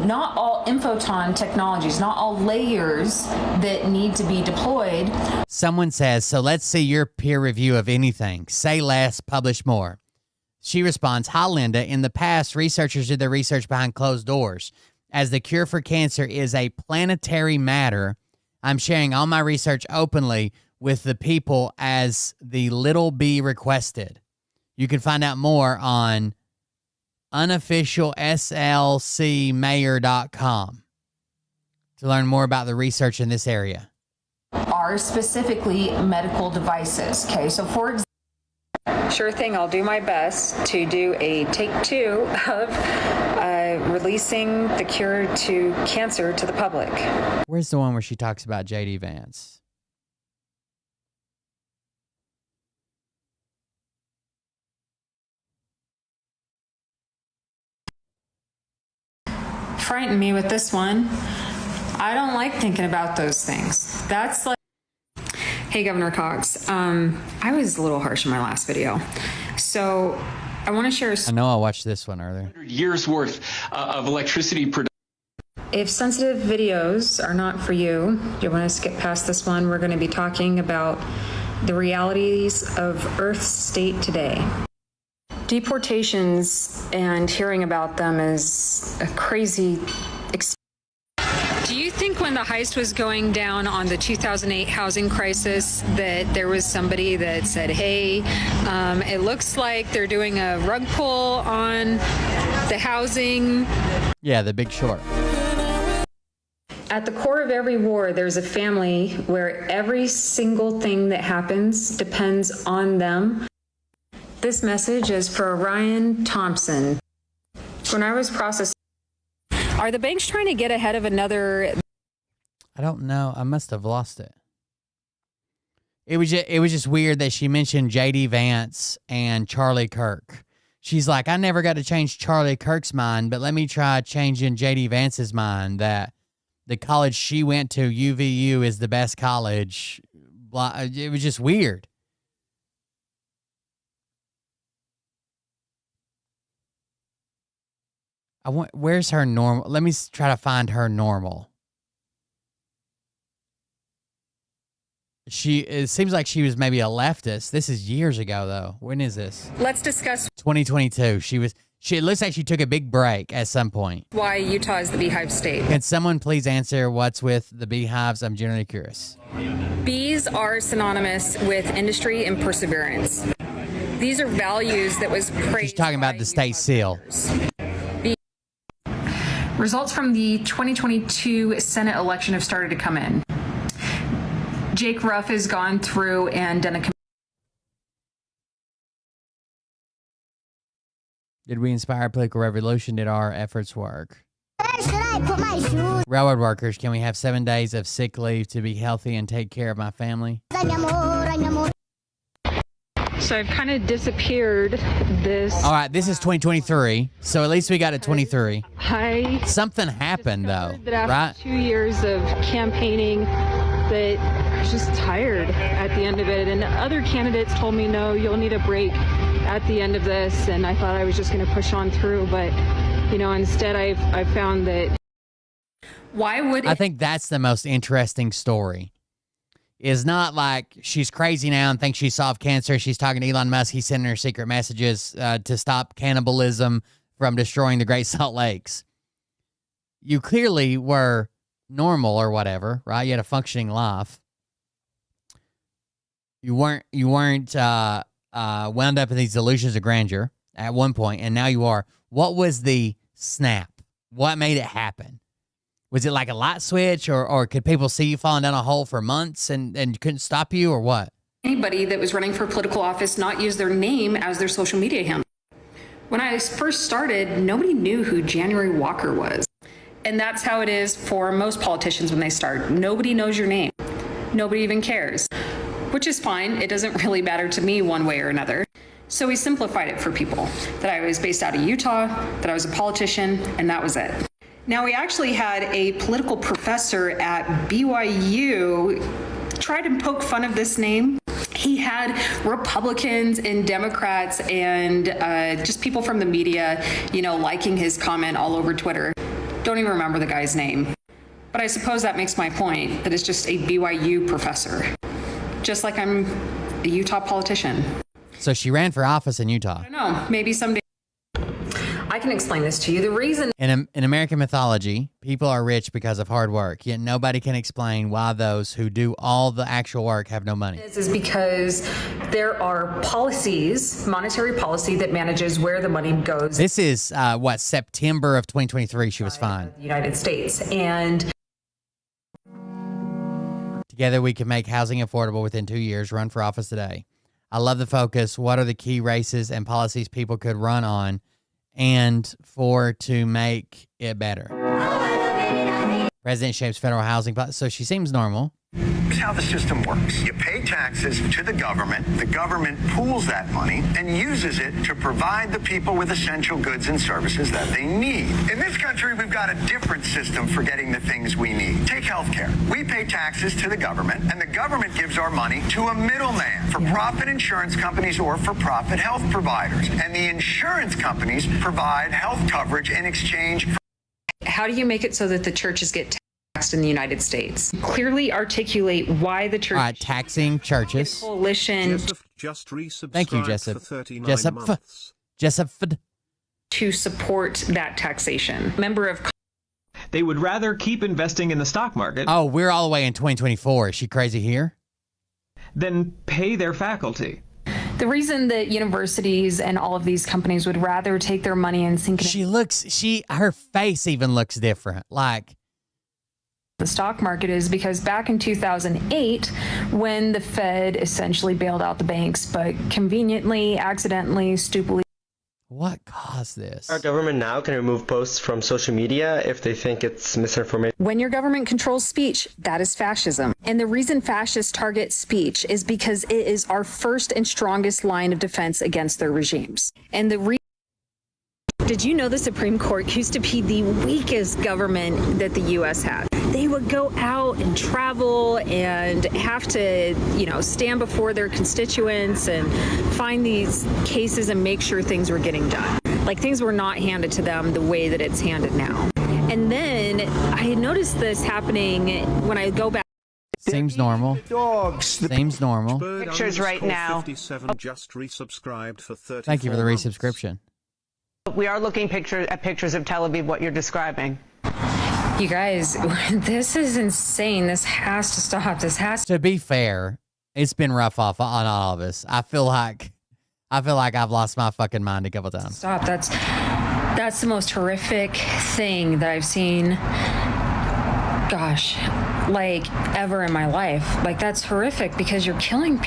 not all infoton technologies, not all layers that need to be deployed. Someone says, so let's see your peer review of anything. Say less, publish more. She responds, hi, Linda. In the past, researchers did their research behind closed doors. As the cure for cancer is a planetary matter, I'm sharing all my research openly with the people as the little b requested. You can find out more on unofficialslcmayor.com to learn more about the research in this area. Are specifically medical devices. Okay, so for example, Sure thing. I'll do my best to do a take 2 of releasing the cure to cancer to the public. Where's the one where she talks about J.D. Vance? Frightened me with this one. I don't like thinking about those things. That's like, hey, Governor Cox, I was a little harsh in my last video. So I want to share. I know I watched this one earlier. Years worth of electricity production. If sensitive videos are not for you, you want to skip past this one. We're going to be talking about the realities of Earth's state today. Deportations and hearing about them is a crazy experience. Do you think when the heist was going down on the 2008 housing crisis that there was somebody that said, hey, it looks like they're doing a rug pull on the housing? Yeah, The Big Short. At the core of every war, there's a family where every single thing that happens depends on them. This message is for Ryan Thompson. When I was processing, are the banks trying to get ahead of another? I don't know. I must have lost it. It was just weird that she mentioned J.D. Vance and Charlie Kirk. She's like, I never got to change Charlie Kirk's mind, but let me try changing J.D. Vance's mind that the college she went to, UVU, is the best college. It was just weird. Where's her normal? Let me try to find her normal. It seems like she was maybe a leftist. This is years ago, though. When is this? Let's discuss 2022. It looks like she took a big break at some point. Why Utah is the beehive state. Can someone please answer what's with the beehives? I'm generally curious. Bees are synonymous with industry and perseverance. These are values that was praised. She's talking about the state seal. Results from the 2022 Senate election have started to come in. Jake Ruff has gone through and done a. Did we inspire a political revolution? Did our efforts work? Should I put my shoes? Railroad workers, can we have 7 days of sick leave to be healthy and take care of my family? So I've kind of disappeared this. All right, this is 2023, so at least we got to 23. Something happened, though, that after right? 2 years of campaigning, that I was just tired at the end of it. And other candidates told me, no, you'll need a break at the end of this. And I thought I was just going to push on through. But, instead I found that. Why would it? I think that's the most interesting story. Is not like she's crazy now and thinks she solved cancer. She's talking to Elon Musk. He's sending her secret messages to stop cannibalism from destroying the Great Salt Lakes. You clearly were normal or whatever, right? You had a functioning life. You weren't wound up in these delusions of grandeur at one point, and now you are. What was the snap? What made it happen? Was it like a light switch, or could people see you falling down a hole for months and couldn't stop you, or what? Anybody that was running for political office not use their name as their social media handle. When I first started, nobody knew who January Walker was. And that's how it is for most politicians when they start. Nobody knows your name. Nobody even cares, which is fine. It doesn't really matter to me one way or another. So we simplified it for people, that I was based out of Utah, that I was a politician, and that was it. Now, we actually had a political professor at BYU try to poke fun of this name. He had Republicans and Democrats and just people from the media, liking his comment all over Twitter. Don't even remember the guy's name. But I suppose that makes my point, that it's just a BYU professor. Just like I'm a Utah politician. So she ran for office in Utah. I don't know, maybe someday. I can explain this to you. The reason In American mythology, people are rich because of hard work, yet nobody can explain why those who do all the actual work have no money. is because there are policies, monetary policy that manages where the money goes. This is, September of 2023, she was fine. The United States. And Together we can make housing affordable within 2 years. Run for office today. I love the focus. What are the key races and policies people could run on and to make it better? President shapes federal housing policy. So she seems normal. Here's how the system works. You pay taxes to the government pools that money and uses it to provide the people with essential goods and services that they need. In this country, we've got a different system for getting the things we need. Take healthcare. We pay taxes to the government, and the government gives our money to a middleman, for-profit insurance companies or for-profit health providers. And the insurance companies provide health coverage in exchange for... how do you make it so that the churches get taxed in the United States? Clearly articulate why the church... All right, taxing churches. Coalition. Just resubscribed Thank you, Jessup. for 39 months. Jessup. To support that taxation. Member of... They would rather keep investing in the stock market. Oh, we're all the way in 2024. Is she crazy here? Than pay their faculty. The reason that universities and all of these companies would rather take their money and sink it her face even looks different. Like the stock market is because back in 2008, when the Fed essentially bailed out the banks, but conveniently, accidentally, stupidly. What caused this? Our government now can remove posts from social media if they think it's misinformation. When your government controls speech, that is fascism. And the reason fascists target speech is because it is our first and strongest line of defense against their regimes. And did you know the Supreme Court used to be the weakest government that the U.S. had? They would go out and travel and have to, stand before their constituents and find these cases and make sure things were getting done. Like things were not handed to them the way that it's handed now. And then I noticed this happening when I go back. Seems normal. Seems normal. Pictures right now. Just resubscribed for 34 Thank you for the resubscription. We are looking at pictures of Tel Aviv, what you're describing. You guys, this is insane. This has to stop. To be fair, it's been rough on all of us. I feel like I've lost my fucking mind a couple times. Stop. That's the most horrific thing that I've seen. Gosh, ever in my life. That's horrific because you're killing people.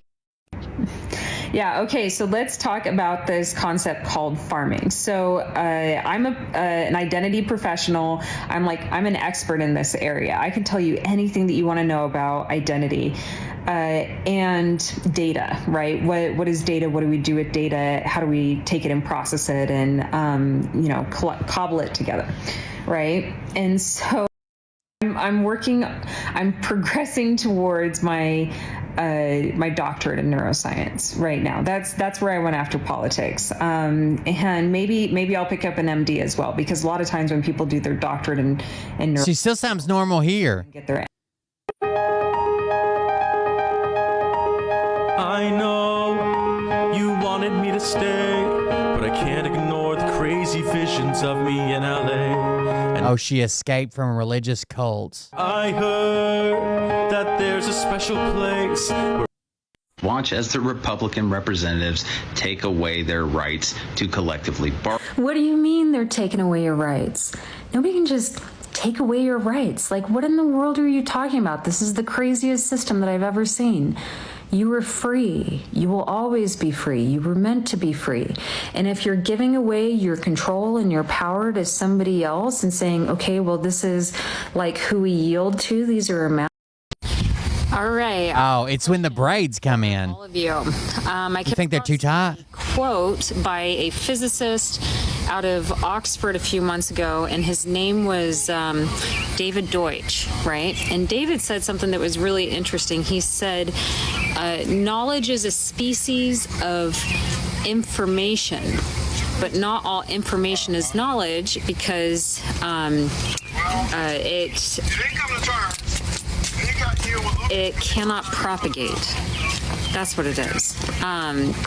Yeah, okay, so let's talk about this concept called farming. So I'm an identity professional. I'm an expert in this area. I can tell you anything that you want to know about identity and data, right? What is data? What do we do with data? How do we take it and process it and, cobble it together, right? And so I'm progressing towards my doctorate in neuroscience right now. That's where I went after politics. And maybe I'll pick up an MD as well, because a lot of times when people do their doctorate in neuroscience, she still sounds normal here. Get their I know you wanted me to stay, but I can't ignore the crazy visions of me in LA. Oh, she escaped from religious cults. I heard that there's a special place where watch as the Republican representatives take away their rights to collectively bargain. What do you mean they're taking away your rights? Nobody can just take away your rights. What in the world are you talking about? This is the craziest system that I've ever seen. You were free. You will always be free. You were meant to be free. And if you're giving away your control and your power to somebody else and saying, okay, well, this is like who we yield to, these are our all right. Oh, it's when the braids come in. All of you. I think they're too tight? Quote by a physicist out of Oxford a few months ago, and his name was David Deutsch, right? And David said something that was really interesting. He said, knowledge is a species of information, but not all information is knowledge because it cannot propagate. That's what it is.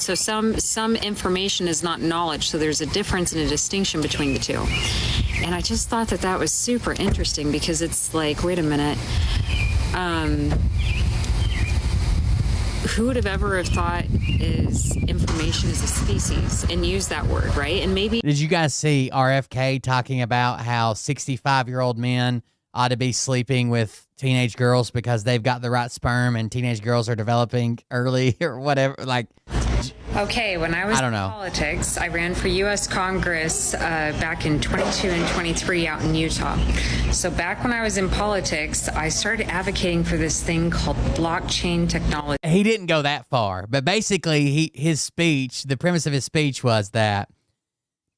So some information is not knowledge. So there's a difference and a distinction between the two. And I just thought that was super interesting because it's like, wait a minute. Who would have ever have thought is information is a species and use that word, right? And maybe. Did you guys see RFK talking about how 65-year-old men ought to be sleeping with teenage girls because they've got the right sperm and teenage girls are developing early or whatever? Like, okay, when I was I don't in know. politics, I ran for U.S. Congress back in 22 and 23 out in Utah. So back when I was in politics, I started advocating for this thing called blockchain technology. He didn't go that far, but basically his speech, the premise of his speech was that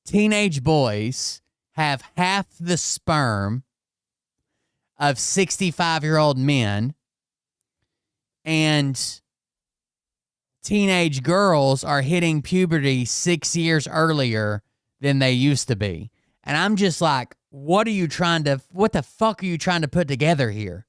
teenage boys have half the sperm of 65-year-old men, and teenage girls are hitting puberty 6 years earlier than they used to be. And I'm just like, what the fuck are you trying to put together here?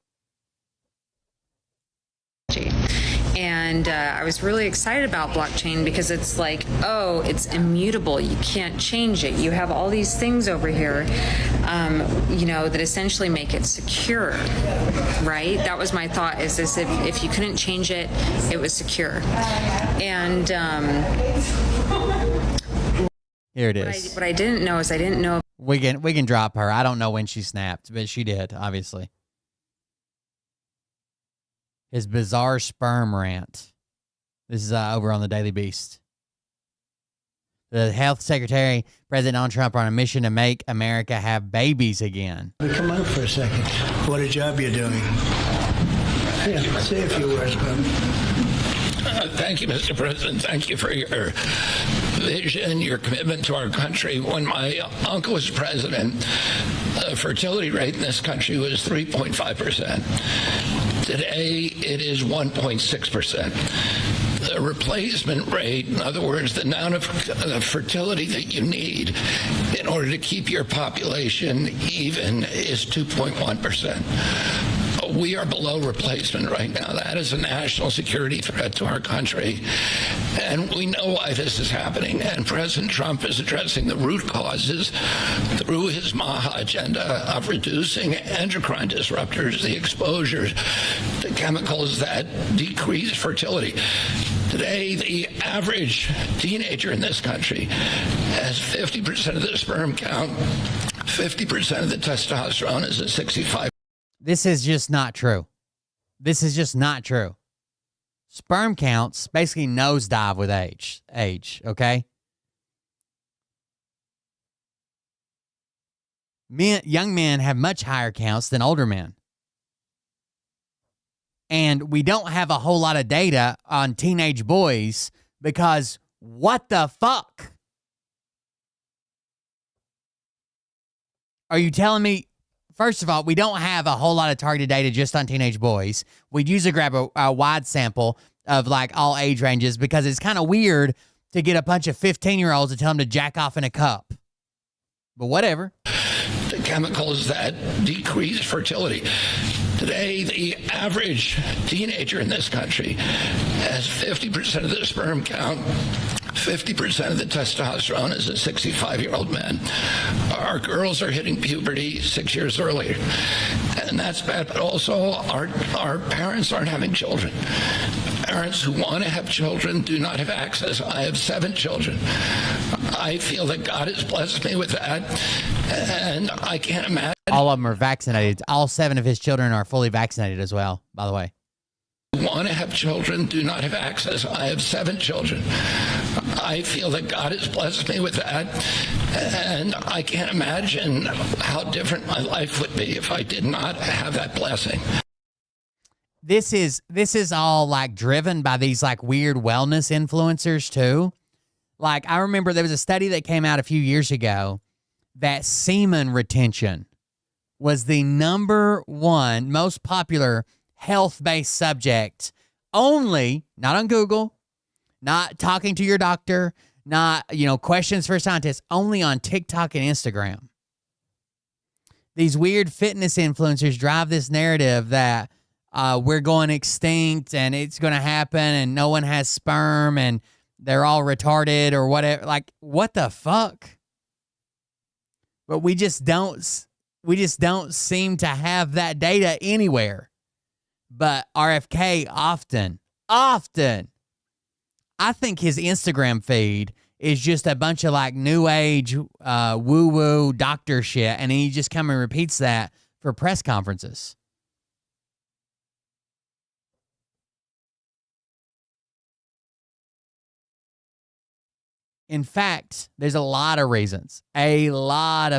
And I was really excited about blockchain because it's like, oh, it's immutable. You can't change it. You have all these things over here, that essentially make it secure, right? That was my thought, is this, if you couldn't change it, it was secure. And here it is. What I didn't know is I didn't know. We can drop her. I don't know when she snapped, but she did, obviously. His bizarre sperm rant. This is over on the Daily Beast. The health secretary, President Donald Trump, are on a mission to make America have babies again. Come out for a second. What a job you're doing. Yeah, say a few words, bud. Thank you, Mr. President. Thank you for your vision, your commitment to our country. When my uncle was president, the fertility rate in this country was 3.5%. Today, it is 1.6%. The replacement rate, in other words, the amount of fertility that you need in order to keep your population even, is 2.1%. We are below replacement right now. That is a national security threat to our country. And we know why this is happening. And President Trump is addressing the root causes through his MAHA agenda of reducing endocrine disruptors, the exposure to chemicals that decrease fertility. Today, the average teenager in this country has 50% of the sperm count, 50% of the testosterone is at 65. This is just not true. This is just not true. Sperm counts basically nosedive with age, okay? Young men have much higher counts than older men. And we don't have a whole lot of data on teenage boys because what the fuck? Are you telling me? First of all, we don't have a whole lot of targeted data just on teenage boys. We'd usually grab a wide sample of like all age ranges because it's kind of weird to get a bunch of 15-year-olds to tell them to jack off in a cup. But whatever. The chemicals that decrease fertility. Today, the average teenager in this country has 50% of the sperm count, 50% of the testosterone is at 65-year-old men. Our girls are hitting puberty 6 years earlier. And that's bad, but also our parents aren't having children. Parents who want to have children do not have access. I have 7 children. I feel that God has blessed me with that, and I can't imagine. All of them are vaccinated. All 7 of his children are fully vaccinated as well, by the way. want to have children do not have access. I have 7 children. I feel that God has blessed me with that, and I can't imagine how different my life would be if I did not have that blessing. This is all like driven by these like weird wellness influencers too. Like I remember there was a study that came out a few years ago that semen retention was the #1 most popular health-based subject, only, not on Google, not talking to your doctor, not, questions for scientists, only on TikTok and Instagram. These weird fitness influencers drive this narrative that we're going extinct and it's going to happen and no one has sperm and they're all retarded or whatever. Like, what the fuck? But we just don't seem to have that data anywhere. But RFK often, I think his Instagram feed is just a bunch of like new age woo-woo doctor shit, and he just come and repeats that for press conferences. In fact, there's a lot of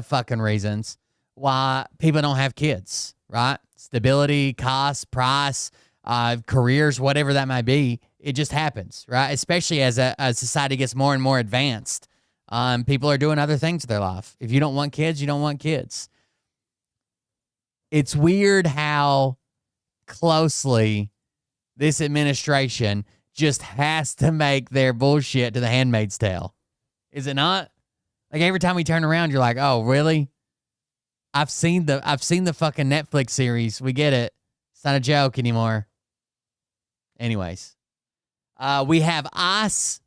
fucking reasons why people don't have kids, right? Stability, cost, price, careers, whatever that might be. It just happens, right? Especially as a society gets more and more advanced. People are doing other things with their life. If you don't want kids, you don't want kids. It's weird how closely this administration just has to make their bullshit to the Handmaid's Tale. Is it not? Like every time we turn around, you're like, oh, really? I've seen the fucking Netflix series. We get it. It's not a joke anymore. Anyways, we have ICE.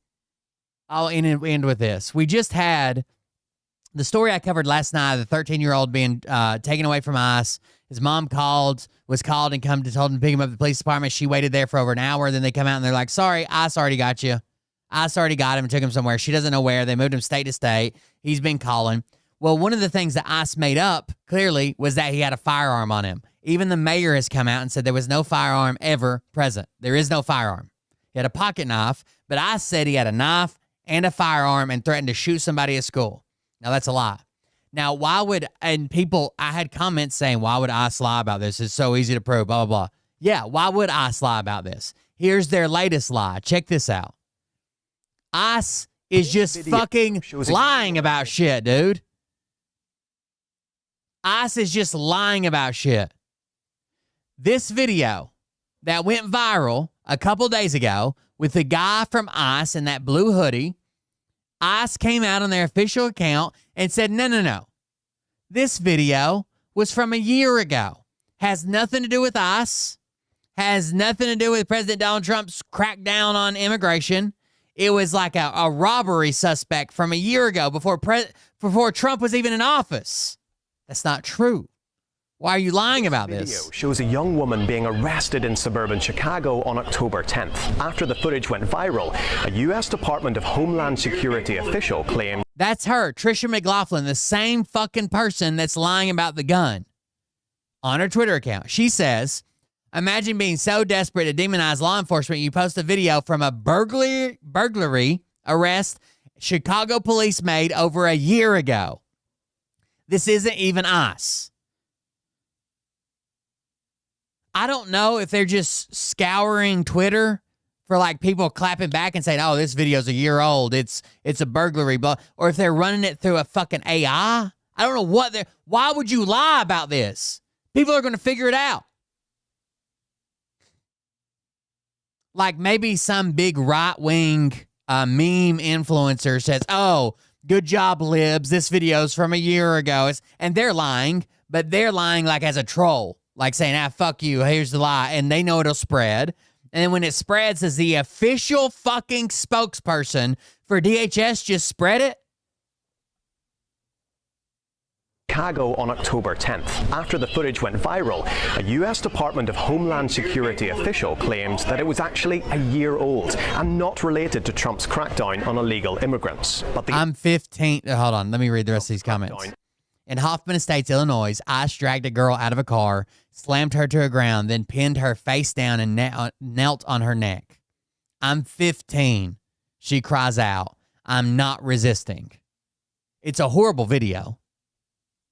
I'll end with this. We just had the story I covered last night, the 13-year-old being taken away from ICE. His mom was called and told him to pick him up at the police department. She waited there for over an hour. Then they come out and they're like, sorry, ICE already got you. ICE already got him and took him somewhere. She doesn't know where. They moved him state to state. He's been calling. Well, one of the things that ICE made up, clearly, was that he had a firearm on him. Even the mayor has come out and said there was no firearm ever present. There is no firearm. He had a pocket knife, but ICE said he had a knife and a firearm and threatened to shoot somebody at school. Now, that's a lie. Now, I had comments saying, why would ICE lie about this? It's so easy to prove, blah, blah, blah. Yeah, why would ICE lie about this? Here's their latest lie. Check this out. ICE is just fucking lying about shit, dude. ICE is just lying about shit. This video that went viral a couple days ago with the guy from ICE in that blue hoodie, ICE came out on their official account and said, no. This video was from a year ago. Has nothing to do with ICE. Has nothing to do with President Donald Trump's crackdown on immigration. It was like a robbery suspect from a year ago before Trump was even in office. That's not true. Why are you lying about this? Video shows a young woman being arrested in suburban Chicago on October 10th. After the footage went viral, a U.S. Department of Homeland Security official claimed... That's her, Trisha McLaughlin, the same fucking person that's lying about the gun. On her Twitter account, she says, imagine being so desperate to demonize law enforcement, you post a video from a burglary arrest Chicago police made over a year ago. This isn't even ICE. I don't know if they're just scouring Twitter for like people clapping back and saying, oh, this video's a year old. It's a burglary, or if they're running it through a fucking AI. I don't know why would you lie about this? People are going to figure it out. Like maybe some big right-wing meme influencer says, oh, good job, libs. This video's from a year ago. And they're lying, but they're lying like as a troll. Like saying, fuck you, here's the lie. And they know it'll spread. And then when it spreads, as the official fucking spokesperson for DHS just spread it? Chicago on October 10th. After the footage went viral, a U.S. Department of Homeland Security official claimed that it was actually a year old and not related to Trump's crackdown on illegal immigrants. But I'm 15. Hold on, let me read the rest of these comments. In Hoffman Estates, Illinois, ICE dragged a girl out of a car, slammed her to the ground, then pinned her face down and knelt on her neck. I'm 15, she cries out. I'm not resisting. It's a horrible video.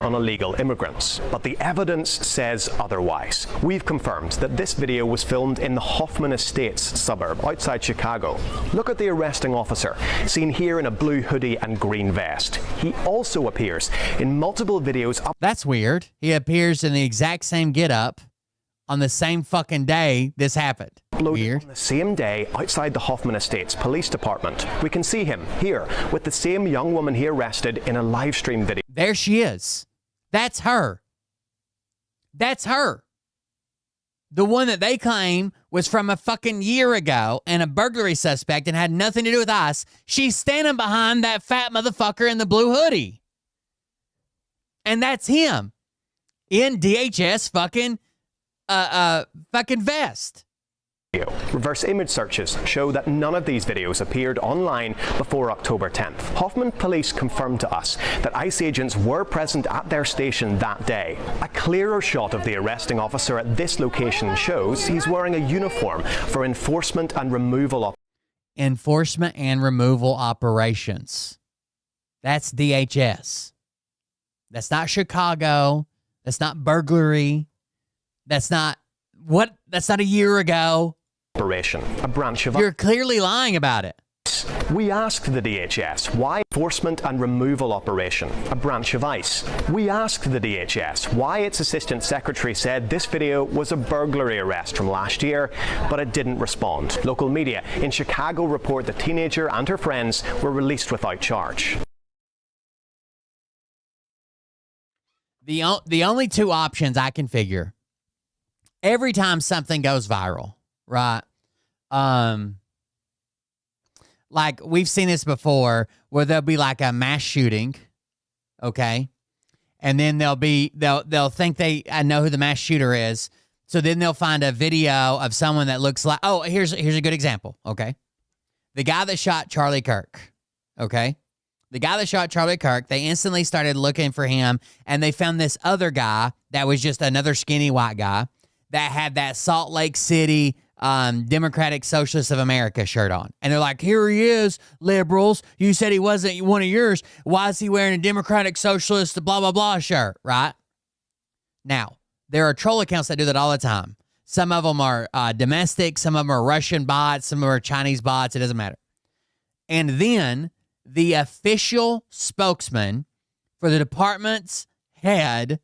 On illegal immigrants, but the evidence says otherwise. We've confirmed that this video was filmed in the Hoffman Estates suburb outside Chicago. Look at the arresting officer, seen here in a blue hoodie and green vest. He also appears in multiple videos. That's weird. He appears in the exact same getup on the same fucking day this happened. Weird. On the same day outside the Hoffman Estates Police Department. We can see him here with the same young woman he arrested in a live stream video. There she is. That's her. That's her. The one that they claim was from a fucking year ago and a burglary suspect and had nothing to do with us. She's standing behind that fat motherfucker in the blue hoodie. And that's him in DHS fucking vest. Reverse image searches show that none of these videos appeared online before October 10th. Hoffman police confirmed to us that ICE agents were present at their station that day. A clearer shot of the arresting officer at this location shows he's wearing a uniform for enforcement and removal operations. That's DHS. That's not Chicago. That's not burglary. That's not a year ago. A branch of... You're clearly lying about it. We asked the DHS why enforcement and removal operation, a branch of ICE. We asked the DHS why its assistant secretary said this video was a burglary arrest from last year, but it didn't respond. Local media in Chicago report the teenager and her friends were released without charge. The only two options I can figure, every time something goes viral, right? Like we've seen this before where there'll be like a mass shooting, okay? And then they'll think I know who the mass shooter is. So then they'll find a video of someone that looks like, oh, here's a good example, okay? The guy that shot Charlie Kirk, okay? The guy that shot Charlie Kirk, they instantly started looking for him, and they found this other guy that was just another skinny white guy that had that Salt Lake City Democratic Socialists of America shirt on. And they're like, here he is, liberals. You said he wasn't one of yours. Why is he wearing a Democratic Socialist blah, blah, blah shirt, right? Now, there are troll accounts that do that all the time. Some of them are domestic. Some of them are Russian bots. Some of them are Chinese bots. It doesn't matter. And then the official spokesman for the department's head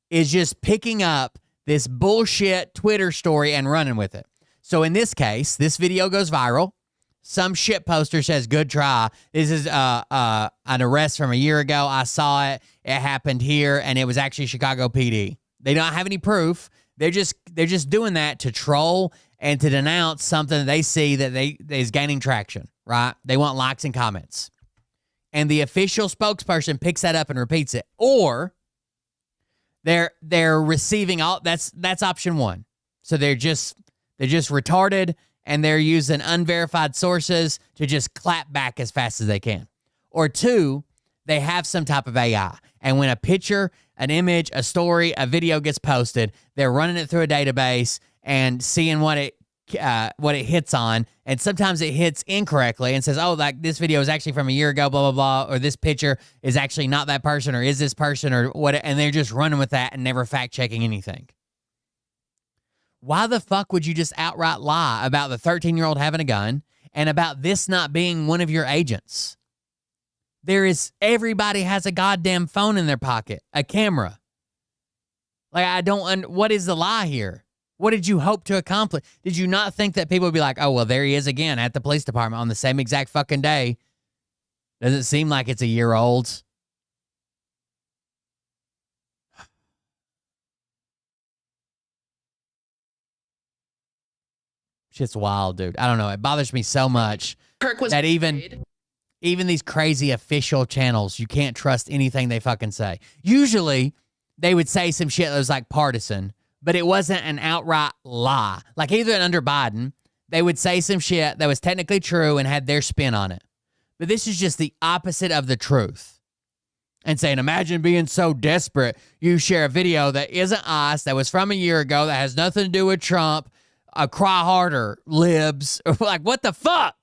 is just picking up this bullshit Twitter story and running with it. So in this case, this video goes viral. Some shit poster says, good try. This is an arrest from a year ago. I saw it. It happened here, and it was actually Chicago PD. They don't have any proof. They're just doing that to troll and to denounce something that they see that is gaining traction, right? They want likes and comments. And the official spokesperson picks that up and repeats it. Or they're receiving all that's option one. So they're just retarded and they're using unverified sources to just clap back as fast as they can. Or two, they have some type of AI. And when a picture, an image, a story, a video gets posted, they're running it through a database and seeing what it hits on. And sometimes it hits incorrectly and says, oh, like this video is actually from a year ago, blah, blah, blah. Or this picture is actually not that person, or is this person, or what? And they're just running with that and never fact checking anything. Why the fuck would you just outright lie about the 13-year-old having a gun and about this not being one of your agents? Everybody has a goddamn phone in their pocket, a camera. Like, what is the lie here? What did you hope to accomplish? Did you not think that people would be like, oh, well, there he is again at the police department on the same exact fucking day? Does it seem like it's a year old? Shit's wild, dude. I don't know. It bothers me so much that even these crazy official channels, you can't trust anything they fucking say. Usually, they would say some shit that was like partisan, but it wasn't an outright lie. Like either under Biden, they would say some shit that was technically true and had their spin on it. But this is just the opposite of the truth. and saying, imagine being so desperate. You share a video that isn't us, that was from a year ago, that has nothing to do with Trump. Cry harder, libs. Like, what the fuck?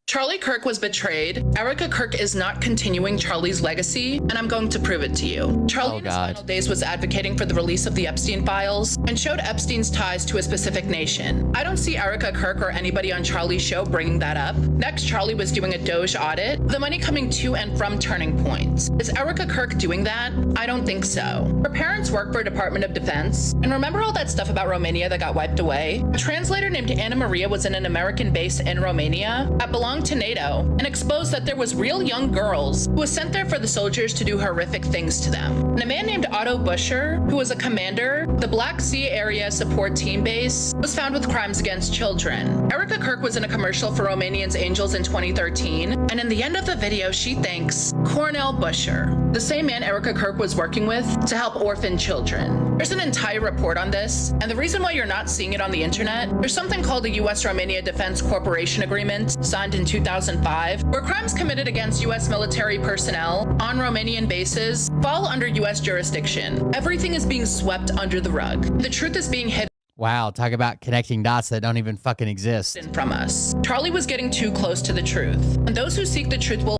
Charlie Kirk was betrayed. Erica Kirk is not continuing Charlie's legacy, and I'm going to prove it to you. Charlie in his final days was advocating for the release of the Epstein files and showed Epstein's ties to a specific nation. I don't see Erica Kirk or anybody on Charlie's show bringing that up. Next, Charlie was doing a Doge audit, the money coming to and from Turning Point. Is Erica Kirk doing that? I don't think so. Her parents work for Department of Defense, and remember all that stuff about Romania that got wiped away? A translator named Anna Maria was in an American base in Romania that belonged to NATO and exposed that there was real young girls who was sent there for the soldiers to do horrific things to them. And a man named Otto Buscher, who was a commander, the Black Sea Area Support Team Base, was found with crimes against children. Erica Kirk was in a commercial for Romanians Angels in 2013, and in the end of the video, she thanks Cornel Buscher, the same man Erica Kirk was working with to help orphan children. There's an entire report on this, and the reason why you're not seeing it on the internet, there's something called the U.S.-Romania Defense Corporation Agreement, signed in 2005, where crimes committed against U.S. military personnel on Romanian bases fall under U.S. jurisdiction. Everything is being swept under the rug. The truth is being hidden. Wow, talk about connecting dots that don't even fucking exist. From us. Charlie was getting too close to the truth, and those who seek the truth will.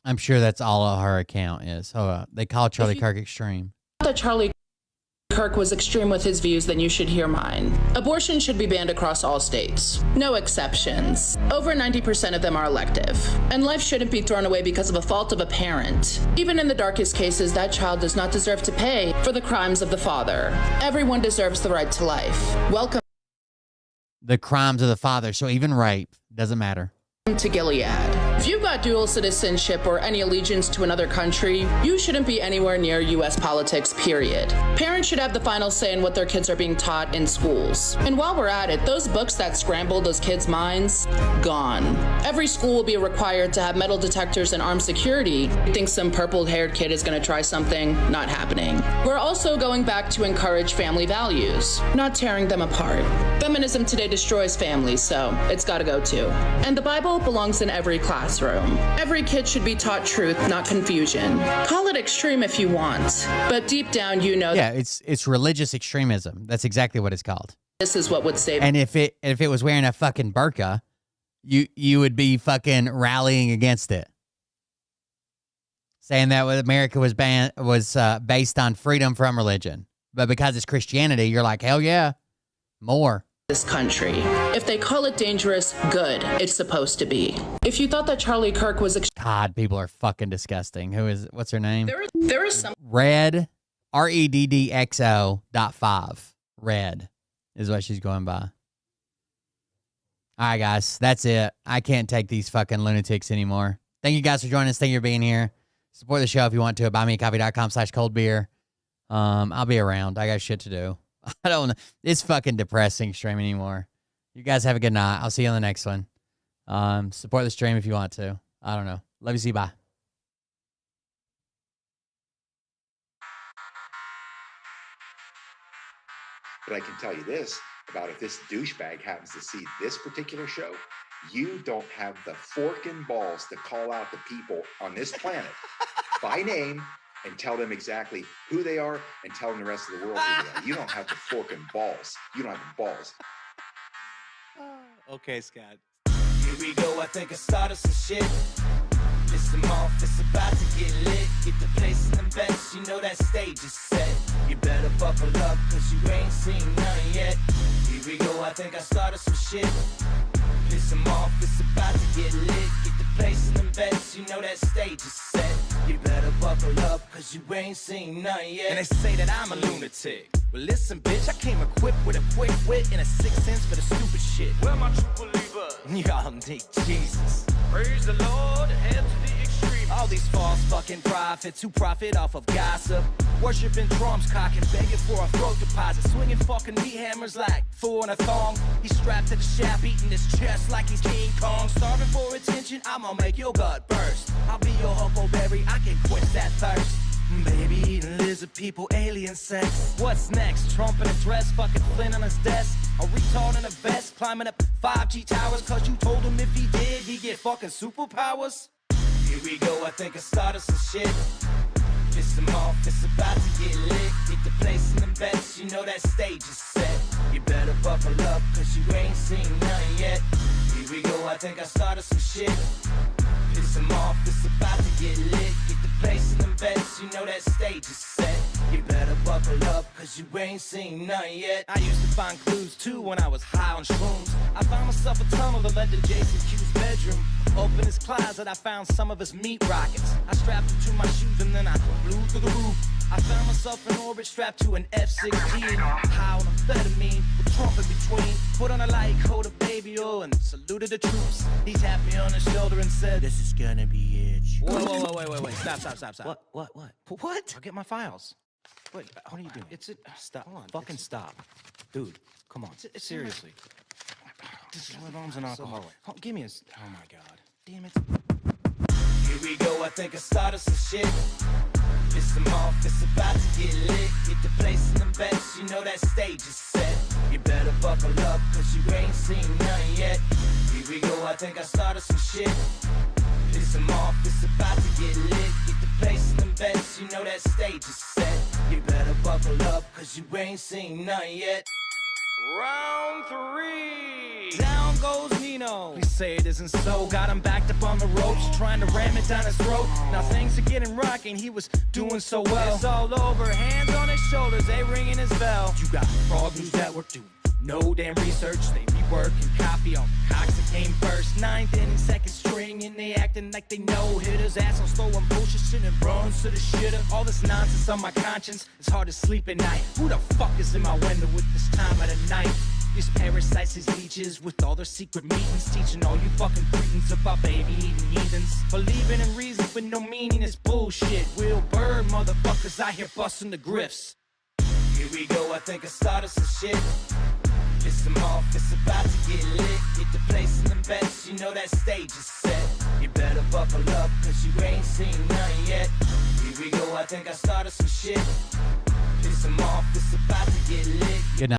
I'm sure that's all her account is. Oh, they call Charlie Kirk extreme. That Charlie Kirk was extreme with his views, then you should hear mine. Abortion should be banned across all states. No exceptions. Over 90% of them are elective. And life shouldn't be thrown away because of a fault of a parent. Even in the darkest cases, that child does not deserve to pay for the crimes of the father. Everyone deserves the right to life. Welcome The crimes of the father. So even rape doesn't matter. to Gilead. If you've got dual citizenship or any allegiance to another country, you shouldn't be anywhere near U.S. politics, period. Parents should have the final say in what their kids are being taught in schools. And while we're at it, those books that scramble those kids' minds, gone. Every school will be required to have metal detectors and armed security. You think some purple-haired kid is going to try something? Not happening. We're also going back to encourage family values, not tearing them apart. Feminism today destroys families, so it's got to go too. And the Bible belongs in every classroom. Every kid should be taught truth, not confusion. Call it extreme if you want, but deep down you know. Yeah, it's religious extremism. That's exactly what it's called. This is what would save. And if it was wearing a fucking burqa, you would be fucking rallying against it, saying that America was based on freedom from religion, but because it's Christianity, you're like, hell yeah, more. This country. If they call it dangerous, good. It's supposed to be. If you thought that Charlie Kirk was God, people are fucking disgusting. What's her name? There is some Red, REDDXO.5. Red is what she's going by. All right, guys, that's it. I can't take these fucking lunatics anymore. Thank you guys for joining us. Thank you for being here. Support the show if you want to at buymeacoffee.com/coldbeer. I'll be around. I got shit to do. I don't know. It's fucking depressing streaming anymore. You guys have a good night. I'll see you on the next one. Support the stream if you want to. I don't know. Love you. See you. Bye. But I can tell you this about if this douchebag happens to see this particular show, you don't have the forking balls to call out the people on this planet by name and tell them exactly who they are and tell them the rest of the world who they are. You don't have the forking balls. You don't have the balls. Okay, Scott. Here we go, I think I started some shit. Listen off, it's about to get lit. Get the place in the best, you know that stage is set. You better buckle up, cause you ain't seen none yet. Here we go, I think I started some shit. Listen off, it's about to get lit. Get the place in the best, you know that stage is set. You better buckle up, cause you ain't seen none yet. And they say that I'm a lunatic. Well, listen, bitch, I came equipped with a quick wit and a 6th sense for the stupid shit. Where my true believers? Y'all need Jesus. Praise the Lord, head to the extreme. All these false fucking prophets who profit off of gossip. Worshipping drums, cocking, begging for a throat deposit. Swinging fucking meat hammers like four in a thong. He's strapped to the shaft, beating his chest like he's King Kong. Starving for attention, I'ma make your gut burst. I'll be your huckleberry, I can quench that thirst. Baby eating lizard people, alien sex. What's next? Trump in a dress, fucking Flynn on his desk. A retard in a vest, climbing up 5G towers. Cause you told him if he did, he'd get fucking superpowers. Here we go, I think I started some shit. Piss them off, it's about to get lit. Get the place in them bets, you know that stage is set. You better buckle up, cause you ain't seen none yet. Here we go, I think I started some shit. Piss them off, it's about to get lit. Get the place in them bets, you know that stage is set. You better buckle up, cause you ain't seen none yet. I used to find clues too when I was high on shrooms. I found myself a tunnel that led to Jason Q's bedroom. Open his closet, I found some of his meat rockets. I strapped him to my shoes and then I flew through the roof. I found myself in orbit strapped to an F-16. High on amphetamine, with Trump in between. Put on a light coat of baby oil and saluted the troops. He tapped me on the shoulder and said, "This is gonna be it." Whoa, wait. Stop. What? I'll get my files. Wait, what are you doing? Stop. Hold on. Fucking stop. Dude, come on. Seriously. My mom's an alcoholic. Oh, give me a... Oh, my God. Damn it. Here we go, I think I started some shit. Piss them off, it's about to get lit. Get the place in them bets, you know that stage is set. You better buckle up, cause you ain't seen none yet. Here we go, I think I started some shit. Piss them off, it's about to get lit. Get the place in them bets, you know that stage is set. You better buckle up, cause you ain't seen none yet. Round 3. Down goes Nino. Please say it isn't so. Got him backed up on the ropes, trying to ram it down his throat. Now things are getting rocking, he was doing so well. It's all over, hands on his shoulders, they ringing his bell. You got Frog News Network doing no damn research. They be working copy on Cox that came first. 9th inning, second string, and they acting like they know hitters. Assholes throwing bullshit, sending bronze to the shitter. All this nonsense on my conscience, it's hard to sleep at night. Who the fuck is in my window with this time of the night? These parasites, these leeches, with all their secret meetings, teaching all you fucking cretins about baby-eating heathens. Believing in reason with no meaning is bullshit. Will Bird motherfuckers out here busting the grifts. Here we go, I think I started some shit. Piss them off, it's about to get lit. Get the place in them bets, you know that stage is set. You better buckle up, cause you ain't seen none yet. Here we go, I think I started some shit. Piss them off, it's about to get lit. Good night.